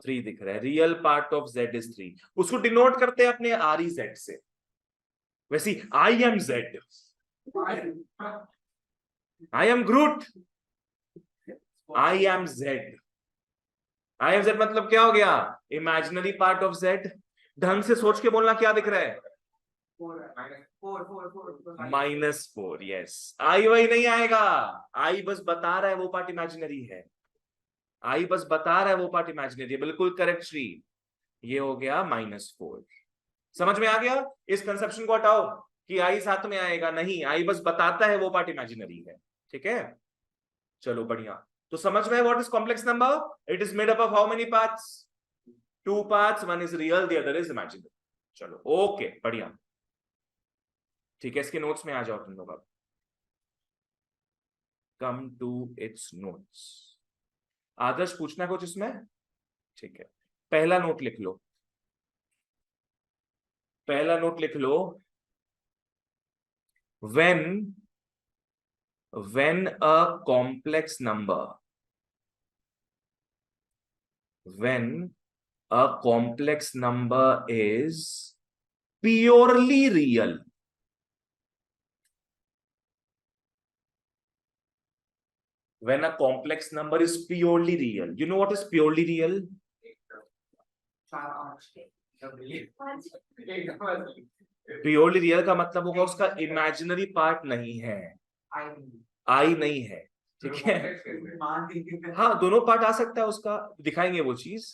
3 दिख रहा है। Real part of Z is 3। उसको डिनोट करते हैं अपने REZ से। वैसे I am Z, I am Groot, I am Z। I am Z मतलब क्या हो गया, इमेजिनरी पार्ट ऑफ Z। ढंग से सोच के बोलना, क्या दिख रहा है, -4। यस, आई वही नहीं आएगा, आई बस बता रहा है वो पार्ट इमेजिनरी है, आई बस बता रहा है वो पार्ट इमेजिनरी है। बिल्कुल करेक्ट श्री, ये हो गया -4। समझ में आ गया? इस कंसेप्शन को हटाओ कि आई साथ में आएगा, नहीं, आई बस बताता है वो पार्ट इमेजिनरी है। ठीक है, चलो बढ़िया। तो समझ में, what is complex number? It is made up of how many parts, 2 parts, one is real, the other is imaginary. चलो ओके, बढ़िया। ठीक है, इसके नोट्स में आ जाओ तुम लोग अब। Come to its notes. Adarsh पूछना कुछ इसमें? ठीक है, पहला नोट लिख लो, पहला नोट लिख लो। when a complex number, when a complex number is purely real, when a complex number is purely real, you know what is purely real? Purely real का मतलब होगा उसका इमेजिनरी पार्ट नहीं है, आई नहीं है। ठीक है, हाँ दोनों पार्ट आ सकता है उसका, दिखाएंगे वो चीज।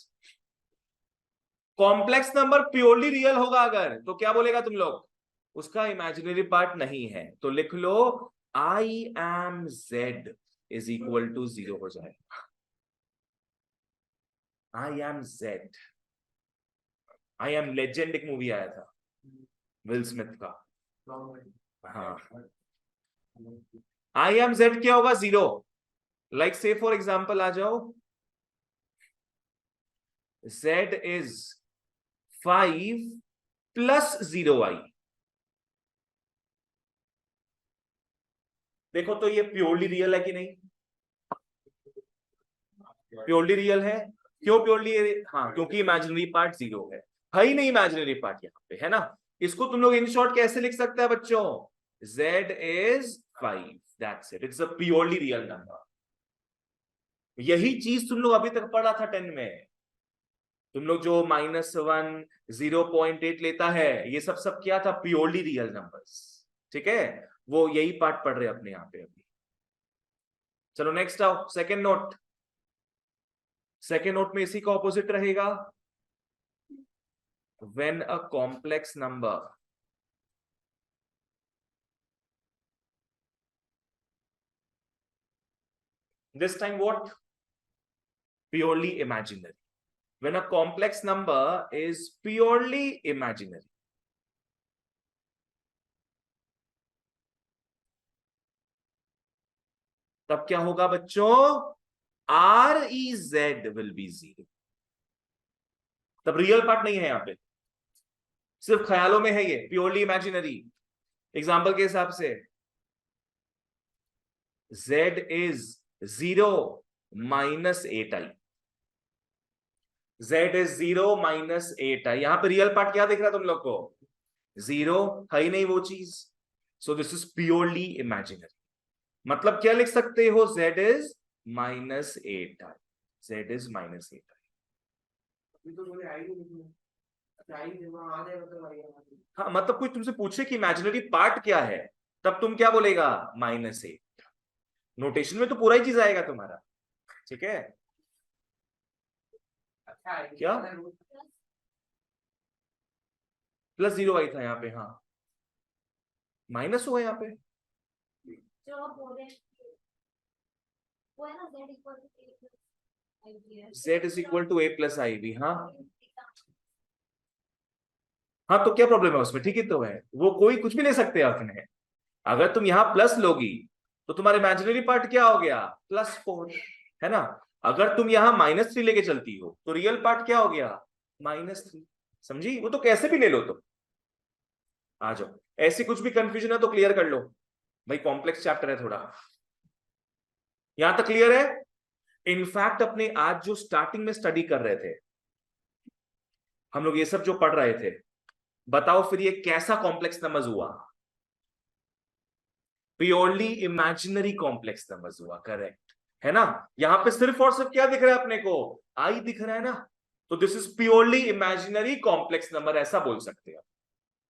कॉम्प्लेक्स नंबर प्योरली रियल होगा अगर, तो क्या बोलेगा तुम लोग, उसका इमेजिनरी पार्ट नहीं है। तो लिख लो I M Z is equal to 0 हो जाएगा। I M Z, I am legend एक मूवी आया था विल स्मिथ का, हाँ। आई एम जेड क्या होगा, 0। लाइक से फॉर एग्जाम्पल आ जाओ, z is 5 plus 0i। देखो तो ये प्योरली रियल है कि नहीं, प्योरली रियल है। क्यों प्योरली, हाँ क्योंकि इमेजिनरी पार्ट 0 है ही नहीं इमेजिनरी पार्ट यहाँ पे, है ना। इसको तुम लोग इन शॉर्ट कैसे लिख सकते हैं बच्चों, z is 5, that's it, it's a purely real number। यही चीज तुम लोग अभी तक पढ़ा था 10 में। तुम लोग जो -1 0.8 लेता है, ये सब क्या था, प्योरली रियल नंबर्स। ठीक है, वो यही पार्ट पढ़ रहे अपने यहाँ पे अभी। चलो नेक्स्ट आओ, सेकेंड नोट। सेकेंड नोट में इसी का ऑपोजिट रहेगा। When a complex number this time what, purely imaginary. When a complex number is purely imaginary, तब क्या होगा बच्चों, REZ will be 0। तब रियल पार्ट नहीं है यहां पे, सिर्फ ख्यालों में है ये, प्योरली इमेजिनरी। एग्जाम्पल के हिसाब से Z is 0 minus 8i, Z is 0 minus 8i। यहां पे रियल पार्ट क्या दिख रहा है तुम लोग को, 0 है ही नहीं वो चीज। So this is purely imaginary. मतलब क्या लिख सकते हो, z is -8i, z is -8i। चाहिए वहाँ आ जाएगा तो लगेगा। हाँ मतलब कोई तुमसे पूछे कि इमेजिनरी पार्ट क्या है, तब तुम क्या बोलेगा, -8। नोटेशन में तो पूरा ही चीज आएगा तुम्हारा, ठीक है। अच्छा है क्या? +0 आई था यहाँ पे, हाँ माइनस हुआ यहाँ पे, जो आप बोल रहे हैं वो है ना z = a + ib है। z = a + ib, हाँ हाँ तो क्या प्रॉब्लम है उसमें, ठीक ही तो है, वो कोई कुछ भी ले सकते हैं अपने। अगर तुम यहाँ प्लस लोगी तो तुम्हारा इमेजिनरी पार्ट क्या हो गया, +4, है ना। अगर तुम यहाँ -3 लेके चलती हो तो रियल पार्ट क्या हो गया, -3। समझी, वो तो कैसे भी ले लो तुम। आ जाओ, ऐसी कुछ भी कंफ्यूजन है तो क्लियर कर लो भाई, कॉम्प्लेक्स चैप्टर है थोड़ा। यहां तक क्लियर है। इनफैक्ट अपने आज जो स्टार्टिंग में स्टडी कर रहे थे हम लोग, ये सब जो पढ़ रहे थे, बताओ फिर ये कैसा कॉम्प्लेक्स नंबर्स हुआ, प्योरली इमेजिनरी कॉम्प्लेक्स नंबर्स हुआ, करेक्ट है ना। यहां पे सिर्फ और सिर्फ क्या दिख रहा है अपने को, आई दिख रहा है ना, तो this is purely imaginary complex number, ऐसा बोल सकते हैं।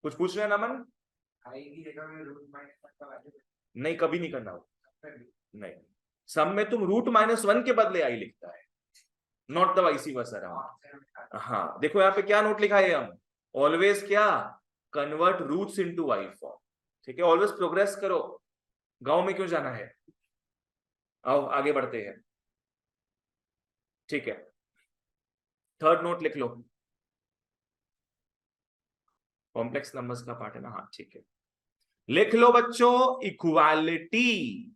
कुछ पूछ रहे हैं नमन? आई की जगह में रूट माइनस का वैल्यू नहीं, कभी नहीं करना हो, नहीं। सम में तुम √-1 के बदले आई लिखता है, not the vice versa around. हाँ देखो यहाँ पे क्या नोट लिखा है, हम ऑलवेज क्या, convert roots into i form, ठीक है। ऑलवेज प्रोग्रेस करो, गांव में क्यों जाना है, आओ आगे बढ़ते हैं, ठीक है। थर्ड नोट लिख लो, कॉम्प्लेक्स नंबर्स का पार्ट है ना, हाँ ठीक है। लिख लो बच्चों, इक्वालिटी,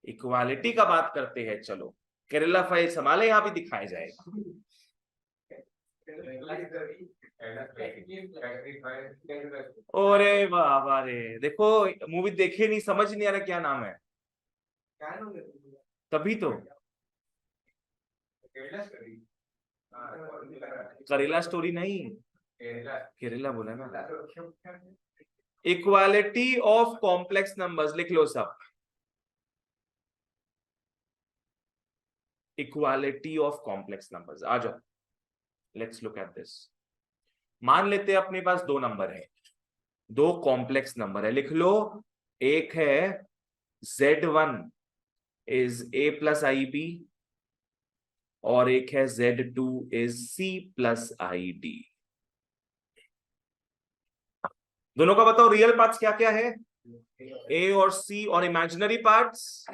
इक्वालिटी का बात करते हैं, चलो केरला फाइल संभाले, यहां भी दिखाया जाएगा। ओरे बाबा रे, देखो मूवी देखे नहीं, समझ नहीं आ रहा क्या नाम है, क्या लोगे तभी तो करेला स्टोरी नहीं, केरला बोला ना। इक्वालिटी ऑफ कॉम्प्लेक्स नंबर्स लिख लो सब, इक्वालिटी ऑफ कॉम्प्लेक्स नंबर्स, आ जाओ लेट्स लुक एट दिस। मान लेते हैं अपने पास दो नंबर है, दो कॉम्प्लेक्स नंबर है, लिख लो। एक है Z1 is a + ib और एक है Z2 is c + id। दोनों का बताओ रियल पार्ट्स क्या क्या है, a और c, और इमेजिनरी पार्ट्स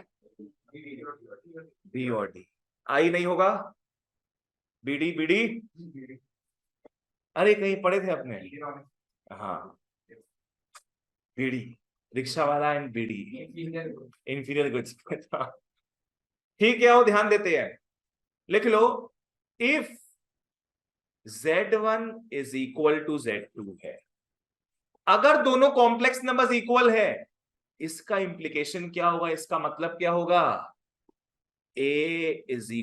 b और d। i नहीं होगा, bd bd, अरे कहीं पढ़े थे अपने, हाँ bd, रिक्शा वाला एंड bd, इंफीरियर गुड्स। ठीक है, आओ ध्यान देते हैं, लिख लो। इफ Z1 = Z2 है, अगर दोनों कॉम्प्लेक्स नंबर्स इक्वल है, इसका इंप्लीकेशन क्या होगा, इसका मतलब क्या होगा, A = C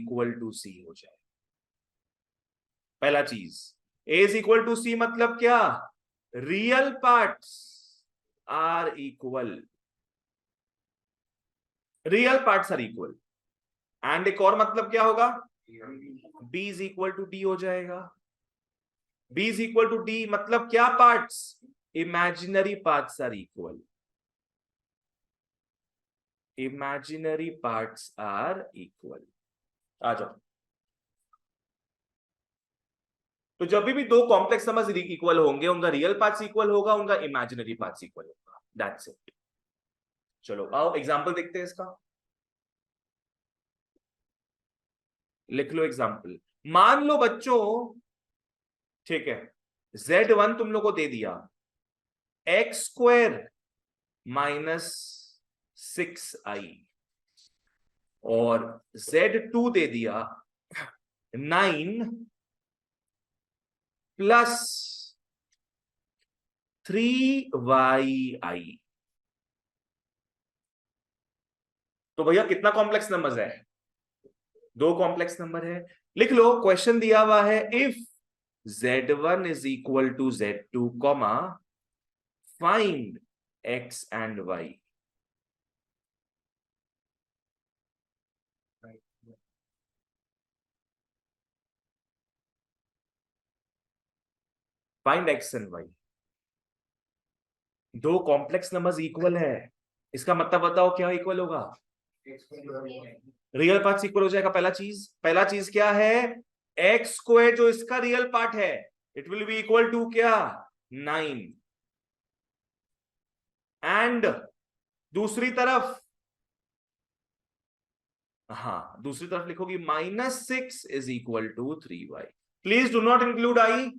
हो जाए। पहला चीज, A = C मतलब क्या, real parts are equal, real parts are equal. And एक और मतलब क्या होगा, B = D हो जाएगा। B = D मतलब क्या, parts, imaginary parts are equal, imaginary parts are equal. आ जाओ, तो जब भी दो कॉम्प्लेक्स नंबर्स इक्वल होंगे, उनका रियल पार्ट्स इक्वल होगा, उनका इमेजिनरी पार्ट्स इक्वल होगा, दैट्स इट। चलो आओ एग्जांपल देखते हैं इसका, लिख लो एग्जांपल। मान लो बच्चों, ठीक है, Z1 तुम लोग को दे दिया x² - 6i और Z2 दे दिया 9 + 3yi। तो भैया कितना कॉम्प्लेक्स नंबर्स है, दो कॉम्प्लेक्स नंबर है। लिख लो, क्वेश्चन दिया हुआ है, if Z1 = Z2, find x and y। Find x and y. दो कॉम्प्लेक्स नंबर्स इक्वल है, इसका मतलब बताओ क्या इक्वल होगा? रियल पार्ट इक्वल हो जाएगा। पहला चीज क्या है? एक्स स्क्वायर जो इसका रियल पार्ट है, it will be equal to क्या? 9। एंड दूसरी तरफ, हाँ दूसरी तरफ लिखोगी -6 is equal to 3y। Please do not include I.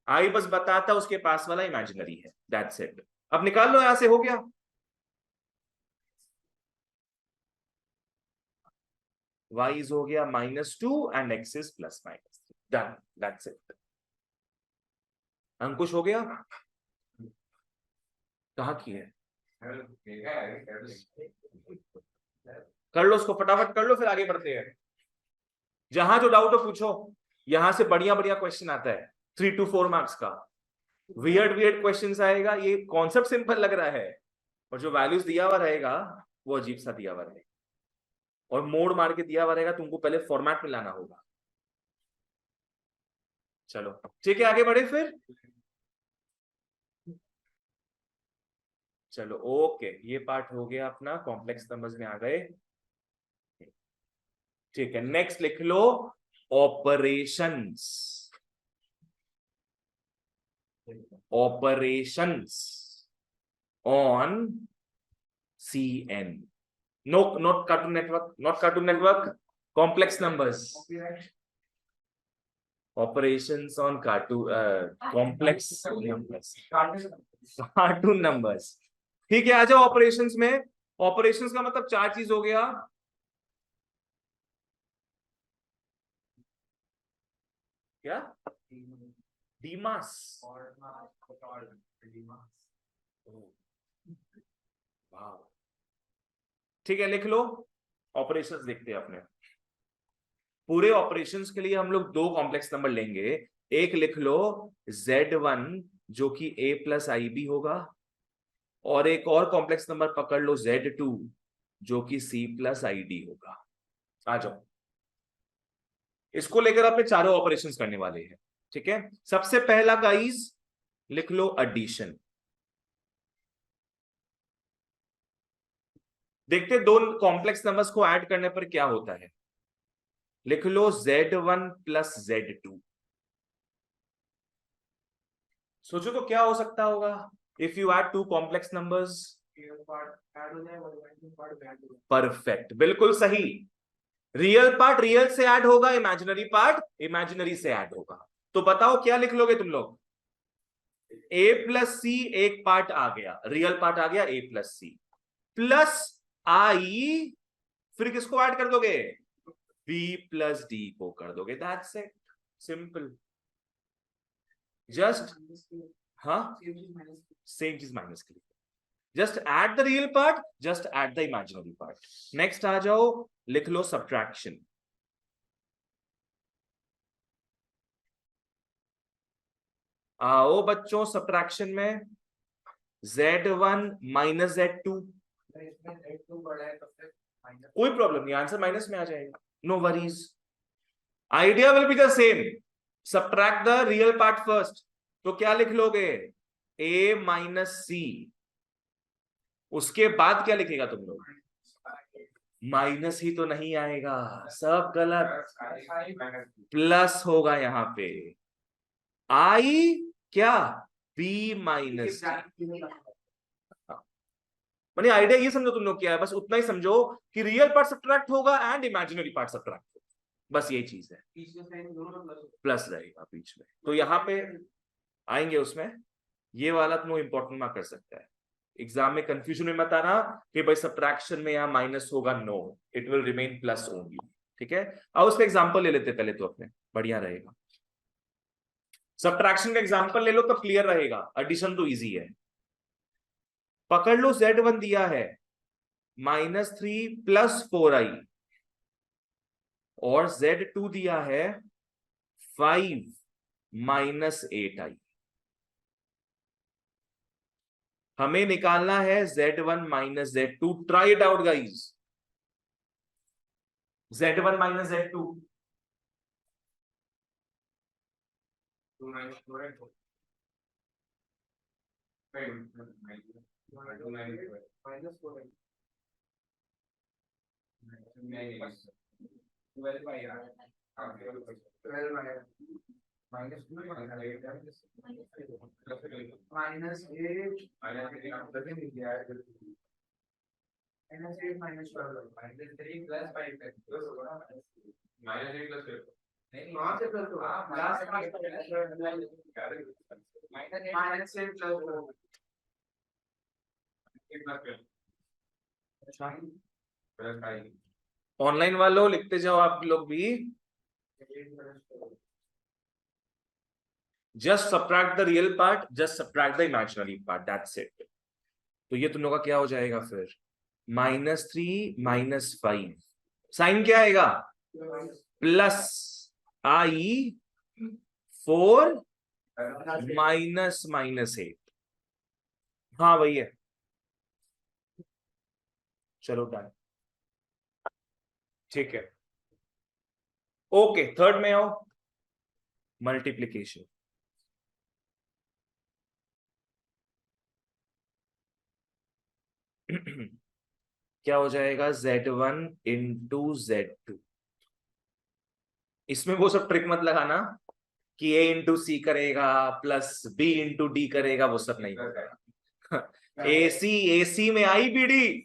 I बस बताता उसके पास वाला इमेजिनरी है, दैट्स इट। अब निकाल लो, यहां से हो गया। y इज हो गया -2 and x is +-3। Done, that's it. Ankush हो गया? कहां की है? कर लो उसको, फटाफट कर लो, फिर आगे बढ़ते हैं। जहां जो डाउट हो पूछो, यहां से बढ़िया बढ़िया क्वेश्चन आता है 3 to 4 मार्क्स का। वियर्ड क्वेश्चंस आएगा, ये कॉन्सेप्ट सिंपल लग रहा है और जो वैल्यूज दिया हुआ रहेगा वो अजीब सा दिया हुआ रहेगा और मोड़ मार के दिया हुआ रहेगा, तुमको पहले फॉर्मेट में लाना होगा। चलो ठीक है, आगे बढ़े फिर। चलो ओके, ये पार्ट हो गया अपना, कॉम्प्लेक्स नंबर्स में आ गए। ठीक है, नेक्स्ट लिख लो operations. Operations on CN। No, not cartoon network, not cartoon network, complex numbers. Operations on complex cartoon numbers. ठीक है, आ जाओ ऑपरेशंस में। ऑपरेशंस का मतलब 4 चीज हो गया। क्या? डीमास। ठीक है, लिख लो। ऑपरेशंस देखते हैं अपने। पूरे ऑपरेशंस के लिए हम लोग 2 कॉम्प्लेक्स नंबर लेंगे। एक लिख लो Z1 जो कि A+IB होगा, और एक और कॉम्प्लेक्स नंबर पकड़ लो Z2 जो कि C+ID होगा। आ जाओ, इसको लेकर अपने चारों ऑपरेशंस करने वाले हैं। ठीक है, सबसे पहला गाइस लिख लो एडिशन। देखते दो कॉम्प्लेक्स नंबर्स को ऐड करने पर क्या होता है। लिख लो Z1 + Z2। सोचो तो क्या हो सकता होगा if you add 2 complex numbers. Perfect, बिल्कुल सही। रियल पार्ट रियल से ऐड होगा, इमेजिनरी पार्ट इमेजिनरी से ऐड होगा। तो बताओ क्या लिख लोगे तुम लोग? A+C एक पार्ट आ गया, रियल पार्ट आ गया A+C +I, फिर किसको ऐड कर दोगे? B+D को कर दोगे, दैट्स इट, सिंपल। जस्ट, हाँ सेम चीज माइनस के लिए, just add the real part, just add the imaginary part. Next आ जाओ, लिख लो सब्ट्रैक्शन। आओ बच्चों, सब्ट्रैक्शन में Z1 - Z2। कोई प्रॉब्लम नहीं, आंसर माइनस में आ जाएगा, no worries. Idea will be the same, subtract the real part first. तो क्या लिख लोगे? A - C। उसके बाद क्या लिखेगा तुम लोग? माइनस ही तो नहीं आएगा, सब गलत, प्लस होगा यहां पे। आई क्या? B - माने आइडिया ये समझो तुम लोग क्या है, बस उतना ही समझो कि रियल पार्ट सब्ट्रैक्ट होगा एंड इमेजिनरी पार्ट सब्ट्रैक्ट होगा, बस यही चीज है। प्लस रहेगा बीच में, तो यहाँ पे आएंगे उसमें, ये वाला तुम लोग इंपॉर्टेंट मार्क कर सकता है। एग्जाम में कंफ्यूजन में मत आना कि भाई सब्ट्रैक्शन में यहाँ माइनस होगा, no, it will remain plus only. ठीक है, अब उसका एग्जांपल ले लेते पहले तो अपने, बढ़िया रहेगा। सब्ट्रैक्शन का एग्जांपल ले लो तो क्लियर रहेगा, एडिशन तो इजी है। पकड़ लो Z1 दिया है -3 + 4i, और Z2 दिया है 5 - 8i। हमें निकालना है Z1 - Z2। Try it out guys. Z1 - Z2, 2 - 4 है ऑनलाइन वालों लिखते जाओ आप लोग भी। Just subtract the real part, just subtract the imaginary part, that's it. तो ये तुम लोग का क्या हो जाएगा फिर, -3 -5, साइन क्या आएगा, +i4 -8। हाँ वही है, चलो डन, ठीक है। ओके, थर्ड में आओ, मल्टीप्लीकेशन। क्या हो जाएगा, Z1 इंटू Z2। इसमें वो सब ट्रिक मत लगाना कि A इंटू सी करेगा प्लस B इंटू डी करेगा, वो सब नहीं होगा। AC में IBD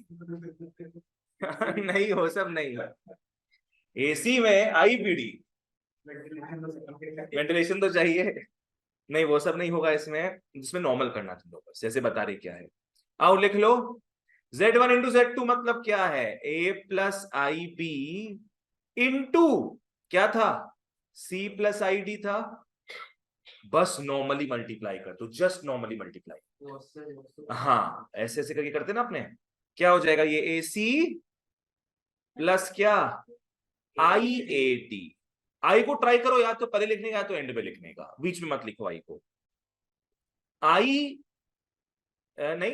नहीं, वो सब नहीं। AC में IBD, वेंटिलेशन तो चाहिए, नहीं वो सब नहीं होगा इसमें। इसमें नॉर्मल करना तुम लोग, बस जैसे बता रही क्या है। आओ लिख लो, Z1 इंटू Z2 मतलब क्या है, A प्लस IB इंटू क्या था, C प्लस ID था। बस नॉर्मली मल्टीप्लाई कर, तो जस्ट नॉर्मली मल्टीप्लाई। हाँ ऐसे ऐसे करके करते ना अपने, क्या हो जाएगा ये, AC प्लस क्या, IAD। आई को ट्राई करो, या तो पहले लिखने का या तो एंड में लिखने का, बीच में मत लिखो आई को। आई नहीं,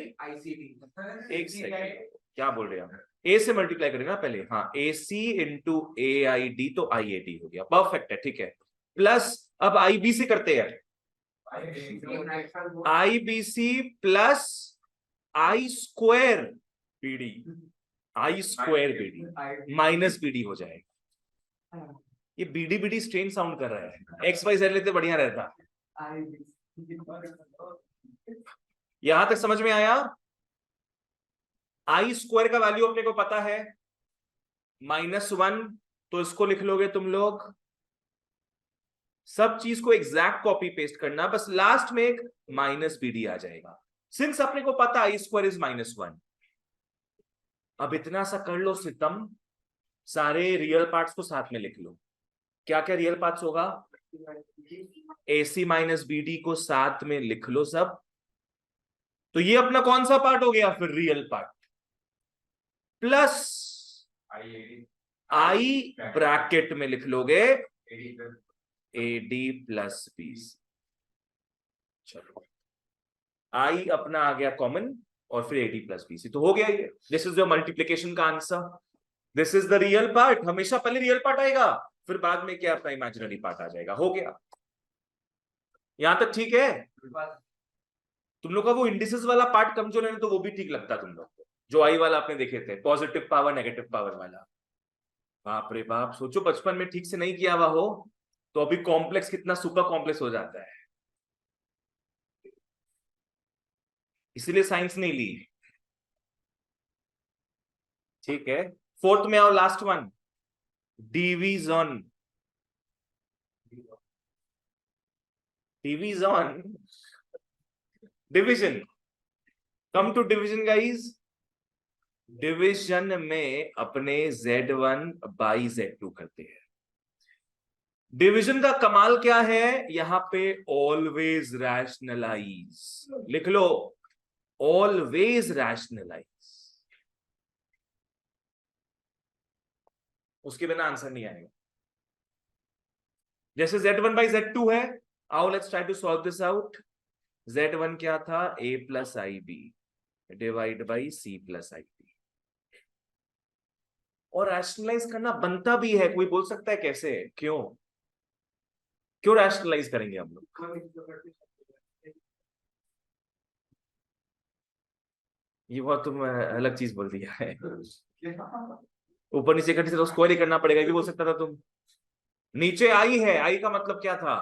एक सेकंड, क्या बोल रहे हैं हम, ए से मल्टीप्लाई करेंगे ना पहले, हाँ AC इंटू AID, तो IAD हो गया, परफेक्ट है, ठीक है। प्लस अब IB से करते हैं, IBC plus I square BD, I square BD minus BD हो जाएगा। ये BD स्ट्रेन साउंड कर रहा है, XYZ लेते बढ़िया रहता। यहां तक समझ में आया। I स्क्वायर का वैल्यू अपने को पता है -1, तो इसको लिख लोगे तुम लोग। सब चीज को एग्जैक्ट कॉपी पेस्ट करना, बस लास्ट में एक -BD आ जाएगा, सिंस अपने को पता I स्क्वायर इज -1। अब इतना सा कर लो सितम, सारे रियल पार्ट्स को साथ में लिख लो। क्या क्या रियल पार्ट्स होगा, AC माइनस BD को साथ में लिख लो सब। तो ये अपना कौन सा पार्ट हो गया फिर, real part, plus I bracket में लिख लोगे AD प्लस BC। चलो I अपना आ गया कॉमन, और फिर AD प्लस BC, तो हो गया ये। दिस इज योर मल्टीप्लीकेशन का answer, this is the real part. हमेशा पहले रियल पार्ट आएगा, फिर बाद में क्या अपना इमेजिनरी पार्ट आ जाएगा, हो गया। यहां तक ठीक है। तुम लोग का वो इंडिसेस वाला पार्ट कमजोर है, तो वो भी ठीक लगता तुम लोग को, जो आई वाला आपने देखे थे, पॉजिटिव पावर नेगेटिव पावर वाला। बाप रे बाप, सोचो बचपन में ठीक से नहीं किया हुआ हो, तो अभी कॉम्प्लेक्स कितना सुपर कॉम्प्लेक्स हो जाता है। इसीलिए साइंस नहीं ली, ठीक है। फोर्थ में आओ, last one, division. Division, division, come to division guys. Division में अपने Z1 बाई Z2 करते हैं। डिवीजन का कमाल क्या है, यहां पे ऑलवेज रैशनलाइज लिख लो, ऑलवेज रैशनलाइज, उसके बिना आंसर नहीं आएगा। जैसे Z1 बाई Z2 है, आओ let's try to solve this out. Z1 क्या था, A plus IB divide by C plus IB। और रैशनलाइज करना बनता भी है, कोई बोल सकता है कैसे, क्यों क्यों रैशनलाइज करेंगे हम लोग, ये बहुत तुम अलग चीज बोल दिया है। ऊपर नीचे करने से तो स्क्वायर ही करना पड़ेगा, ये भी बोल सकता था तुम। नीचे आई है, आई का मतलब क्या था?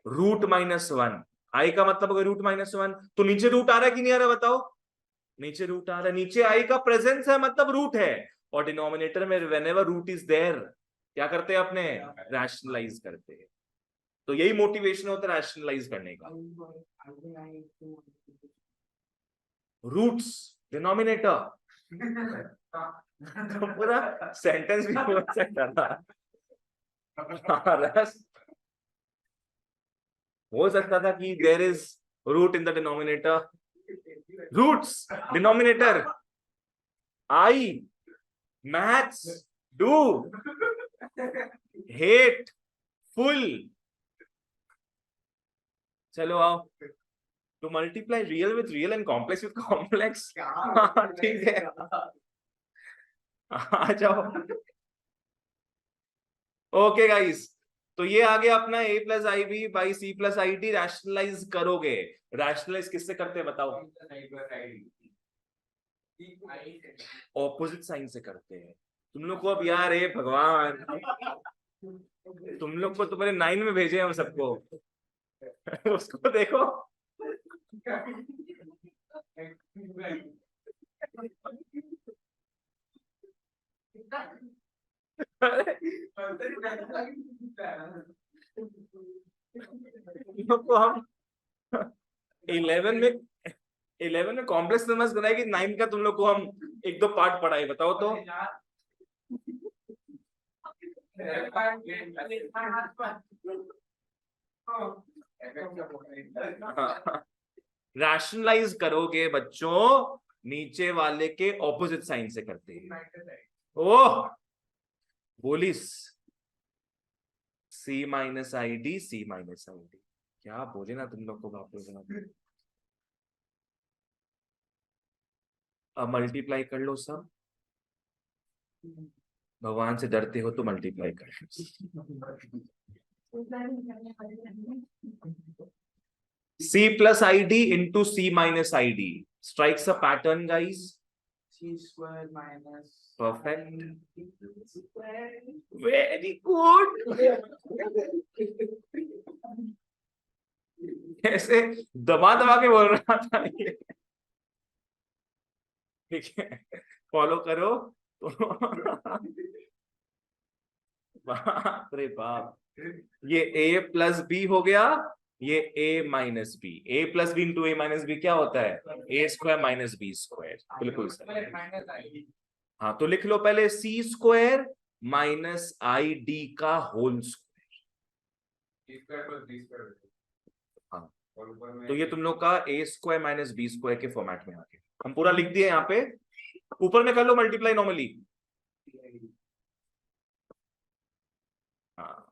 √-1। आई का मतलब अगर √-1 तो नीचे रूट आ रहा है कि नहीं आ रहा बताओ? नीचे रूट आ रहा है, नीचे आई का प्रेजेंस है मतलब रूट है। और डिनोमिनेटर में व्हेनेवर रूट इज देयर क्या करते हैं अपने? रैशनलाइज करते हैं। तो यही मोटिवेशन होता है रैशनलाइज करने का। रूट्स डिनोमिनेटर तो पूरा सेंटेंस भी बोल सकता था। हो सकता था कि there is root in the denominator. Roots denominator I maths do hateful. चलो आओ, to multiply real with real and complex with complex. ठीक है, आ जाओ। ओके गाइस, तो ये आ गया अपना a plus I b by c plus i d. Rationalise करोगे, रैशनलाइज किससे करते हैं बताओ? ऑपोजिट साइन से करते हैं। तुम लोग को अब यार हे भगवान, तुम लोग को तुम्हारे 9 में भेजे हम सबको। उसको देखो। तुम लोग को हम 11 में कॉम्प्लेक्स नंबर्स बनाएगी, 9 का तुम लोग को हम 1-2 पार्ट पढ़ाए, बताओ तो। रैशनलाइज करोगे बच्चों, नीचे वाले के ऑपोजिट साइन से करते हैं। ओह बोलिस C minus i D, C minus i D, क्या बोले ना तुम लोग को बाप रे। अब मल्टीप्लाई कर लो सब, भगवान से डरते हो तो मल्टीप्लाई कर लो। C plus i D into C minus i D strikes a pattern guys. C square minus perfect, very good. ऐसे दबा दबा के बोल रहा था ये, ठीक है, फॉलो करो। बाप रे बाप, ये a प्लस बी हो गया, ये a minus b. a plus b into a minus b क्या होता है? a square minus b square. बिल्कुल सही। हाँ तो लिख लो पहले c square minus i d का होल स्क्वायर। हाँ तो ये तुम लोग का a square minus b square के फॉर्मेट में आ गया। हम पूरा लिख दिए यहाँ पे, ऊपर में कर लो मल्टीप्लाई नॉर्मली। हाँ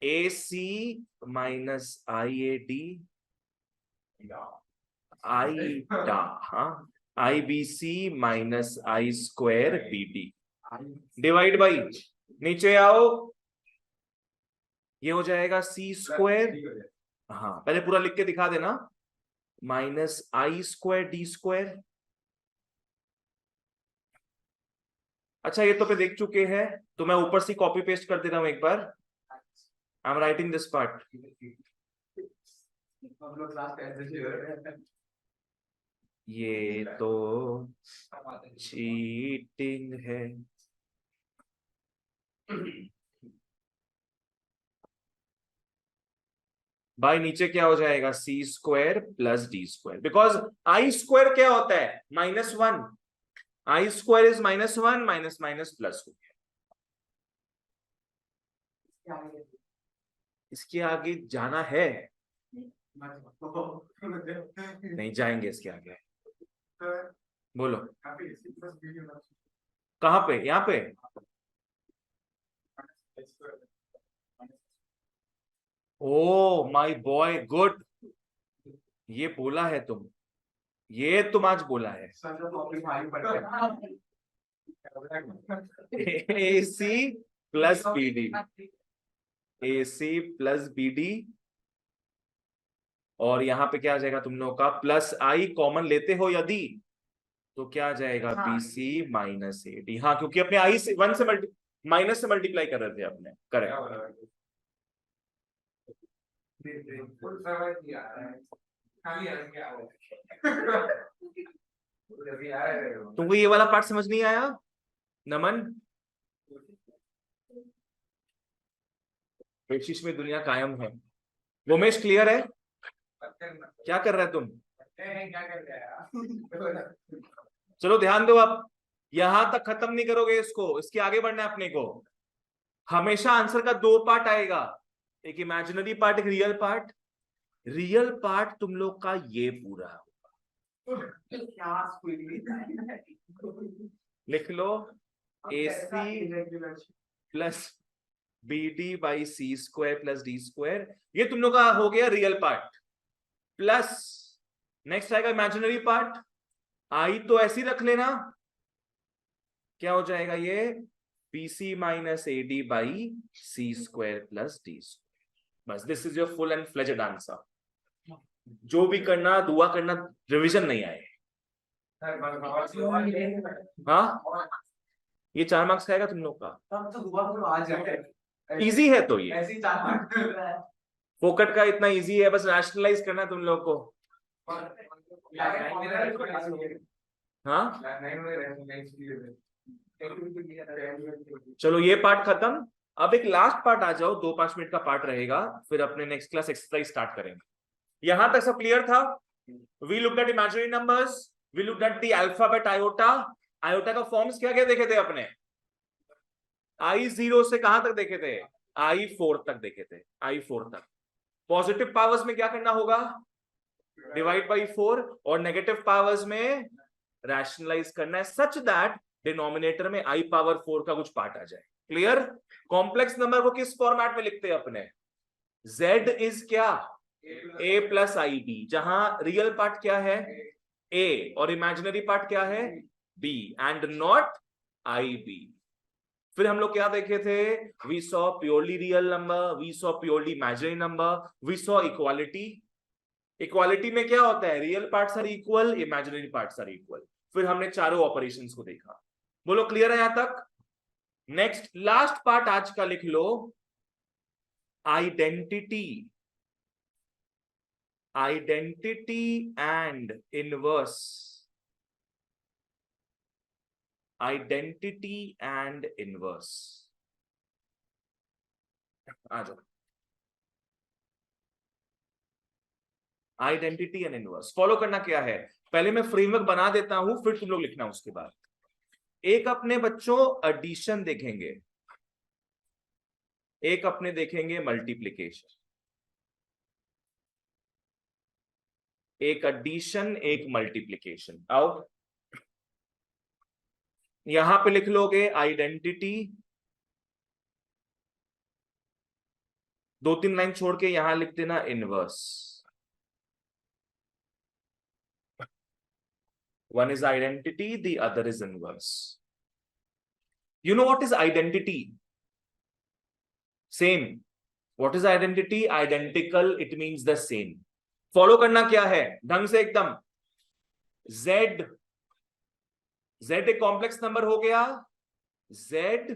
ए सी minus I A D I डा, हाँ I B C minus I square B D divide by, नीचे आओ, ये हो जाएगा C स्क्वायर। हाँ पहले पूरा लिख के दिखा देना, minus I square D square. अच्छा ये तो पे देख चुके हैं, तो मैं ऊपर से कॉपी पेस्ट कर दे रहा हूं एक बार। I am writing this part. ये तो चीटिंग है। भाई नीचे क्या हो जाएगा? C square plus D square, because I square क्या होता है? -1। I square is -1, minus minus plus हो गया। इसके आगे जाना है? नहीं जाएंगे इसके आगे। बोलो कहां पे? यहाँ पे ओ माय बॉय, गुड, ये बोला है तुम, ये तुम आज बोला है। AC plus b d, AC plus b d और यहाँ पे क्या आ जाएगा तुम लोगों का प्लस आई कॉमन लेते हो यदि, तो क्या आ जाएगा हाँ। BC minus AD। हाँ, क्योंकि अपने आई से 1 से माइनस से मल्टीप्लाई कर रहे थे अपने, करेक्ट। क्या बोला भाई? फुल सर्वाइव किया है खाली है क्या है अभी आ रहे हो तुमको ये वाला पार्ट समझ नहीं आया नमन? बेशिश में दुनिया कायम है। उमेश क्लियर है? क्या कर रहा है तुम? क्या कर रहे हैं चलो ध्यान दो, अब यहां तक खत्म नहीं करोगे इसको, इसके आगे बढ़ना है अपने को। हमेशा आंसर का 2 पार्ट आएगा, एक इमेजिनरी पार्ट, एक रियल पार्ट। रियल पार्ट तुम लोग का ये पूरा क्या लिख लो, AC plus BD by C² plus D², ये तुम लोग का हो गया रियल पार्ट। प्लस नेक्स्ट आएगा इमेजिनरी पार्ट, आई तो ऐसी रख लेना, क्या हो जाएगा ये BC minus AD by C² plus D²। बस this is your full and fledged answer. जो भी करना दुआ करना, रिवीजन नहीं आए। हाँ, ये 4 मार्क्स का आएगा तुम लोग का, तब तो दुआ करो आ जाए। इजी है तो ये ऐसे ही 4 मार्क्स मिल रहा है। फोकट का इतना इजी है, बस रैशनलाइज करना तुम लोग को। हाँ चलो ये पार्ट खत्म, अब एक लास्ट पार्ट आ जाओ, 2-5 मिनट का पार्ट रहेगा, फिर अपने नेक्स्ट क्लास एक्सरसाइज स्टार्ट करेंगे। यहां तक सब क्लियर था? We looked at imaginary numbers, we looked at the alphabet iota. Iota का फॉर्म्स क्या क्या देखे थे अपने? I0 से कहां तक देखे थे? I4 तक देखे थे, I4 तक। पॉजिटिव पावर्स में क्या करना होगा? डिवाइड बाई 4, और नेगेटिव पावर्स में रैशनलाइज करना है सच दैट डिनोमिनेटर में I⁴ का कुछ पार्ट आ जाए। क्लियर? कॉम्प्लेक्स नंबर को किस फॉर्मेट में लिखते हैं अपने? Z इज क्या? A प्लस IB, जहां रियल पार्ट क्या है? A और इमेजिनरी पार्ट क्या है? B and not IB। फिर हम लोग क्या देखे थे? We saw purely real number, we saw purely imaginary number, we saw equality. Equality में क्या होता है? Real parts are equal, imaginary parts are equal. फिर हमने चारों ऑपरेशंस को देखा। बोलो क्लियर है यहां तक? नेक्स्ट लास्ट पार्ट आज का लिख लो, identity. Identity and inverse. Identity and inverse. आ जाओ। आइडेंटिटी एंड इनवर्स फॉलो करना क्या है? पहले मैं फ्रेमवर्क बना देता हूं, फिर तुम लोग लिखना उसके बाद। एक अपने बच्चों एडिशन देखेंगे, एक अपने देखेंगे मल्टीप्लिकेशन। एक एडिशन, एक मल्टीप्लिकेशन। आओ यहां पे लिख लोगे आइडेंटिटी, 2-3 लाइन छोड़ के यहां लिख देना inverse. One is identity, the other is inverse. You know what is identity? Same. What is identity? Identical, it means the same. Follow करना क्या है ढंग से एकदम। Z, Z एक कॉम्प्लेक्स नंबर हो गया, Z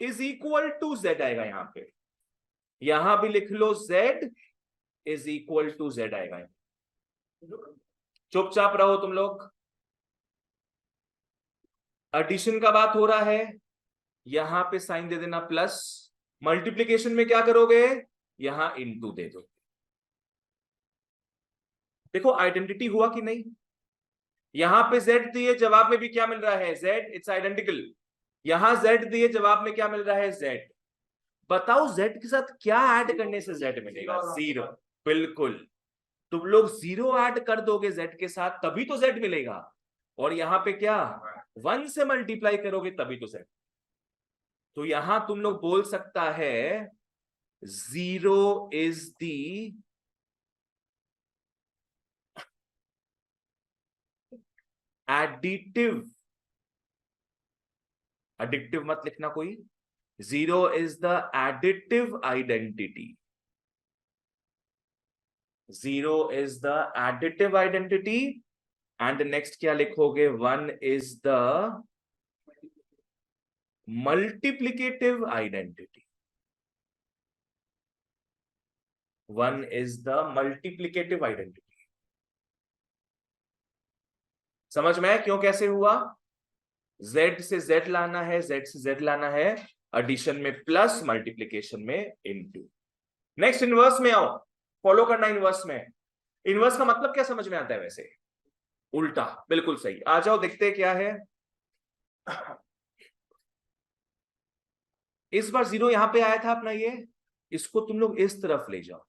is equal to Z आएगा यहां पे, यहां भी लिख लो Z is equal to Z आएगा। चुपचाप रहो तुम लोग। एडिशन का बात हो रहा है, यहां पे साइन दे देना प्लस। मल्टीप्लिकेशन में क्या करोगे? यहां इनटू दे दो। देखो आइडेंटिटी हुआ कि नहीं? यहां पे Z दिए, जवाब में भी क्या मिल रहा है? Z, it's identical. यहां Z दिए, जवाब में क्या मिल रहा है? Z। बताओ Z के साथ क्या ऐड करने से Z मिलेगा? 0। बिल्कुल, तुम लोग 0 ऐड कर दोगे Z के साथ तभी तो Z मिलेगा। और यहां पे क्या 1 से मल्टीप्लाई करोगे तभी तो Z। तो यहां तुम लोग बोल सकता है 0 इज दी एडिटिव। एडिक्टिव मत लिखना कोई। 0 is the additive identity. 0 is the additive identity and next क्या लिखोगे 1 is the multiplicative identity. 1 is the multiplicative identity. समझ में है क्यों कैसे हुआ? Z से Z लाना है, Z से Z लाना है, एडिशन में प्लस, मल्टीप्लीकेशन में इनटू. नेक्स्ट इनवर्स में आओ, फॉलो करना इनवर्स में. इनवर्स का मतलब क्या समझ में आता है वैसे? उल्टा. बिल्कुल सही. आ जाओ देखते हैं क्या है. इस बार 0 यहां पे आया था अपना, ये इसको तुम लोग इस तरफ ले जाओ.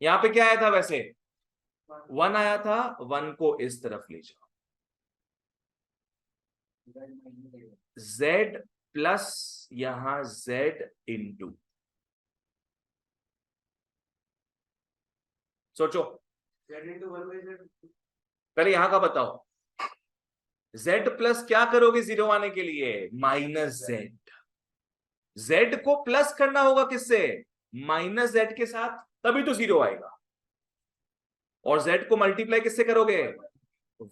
यहां पे क्या आया था वैसे? 1 आया था, 1 को इस तरफ ले जाओ. Z प्लस यहां Z इंटू. सोचो, पहले यहां का बताओ. Z प्लस क्या करोगे 0 आने के लिए? Minus Z. Z को प्लस करना होगा किससे? माइनस Z के साथ, तभी तो 0 आएगा. और Z को मल्टीप्लाई किससे करोगे?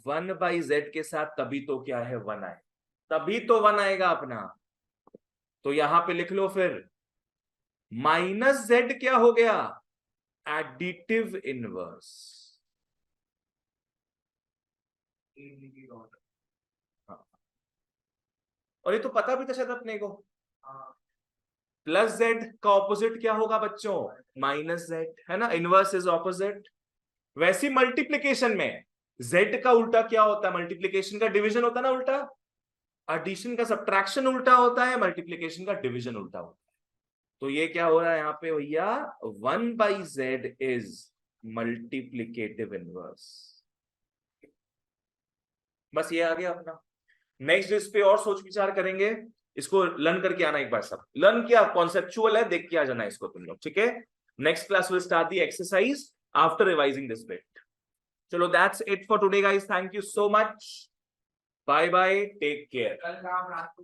1 बाई Z के साथ, तभी तो क्या है 1 आए, तभी तो 1 आएगा अपना. तो यहां पे लिख लो फिर माइनस Z क्या हो गया? Additive inverse. हाँ. और ये तो पता भी था शायद अपने को. प्लस Z का ऑपोजिट क्या होगा बच्चों? माइनस Z, है ना? Inverse is opposite. वैसी मल्टीप्लीकेशन में Z का उल्टा क्या होता है? मल्टीप्लीकेशन का डिवीजन होता है ना उल्टा. एडिशन का सब्ट्रैक्शन उल्टा होता है, मल्टीप्लीकेशन का डिवीजन उल्टा होता है. तो ये क्या हो रहा है यहाँ पे भैया? 1 by Z is multiplicative inverse. बस ये आ गया अपना. नेक्स्ट इस पे और सोच विचार करेंगे. इसको लर्न करके आना एक बार. सब लर्न किया, कॉन्सेप्चुअल है, देख के आ जाना इसको तुम लोग. ठीक है. Next class will start the exercise after revising this bit. चलो, that's it for today guys. Thank you so much. Bye bye, take care. कल रात को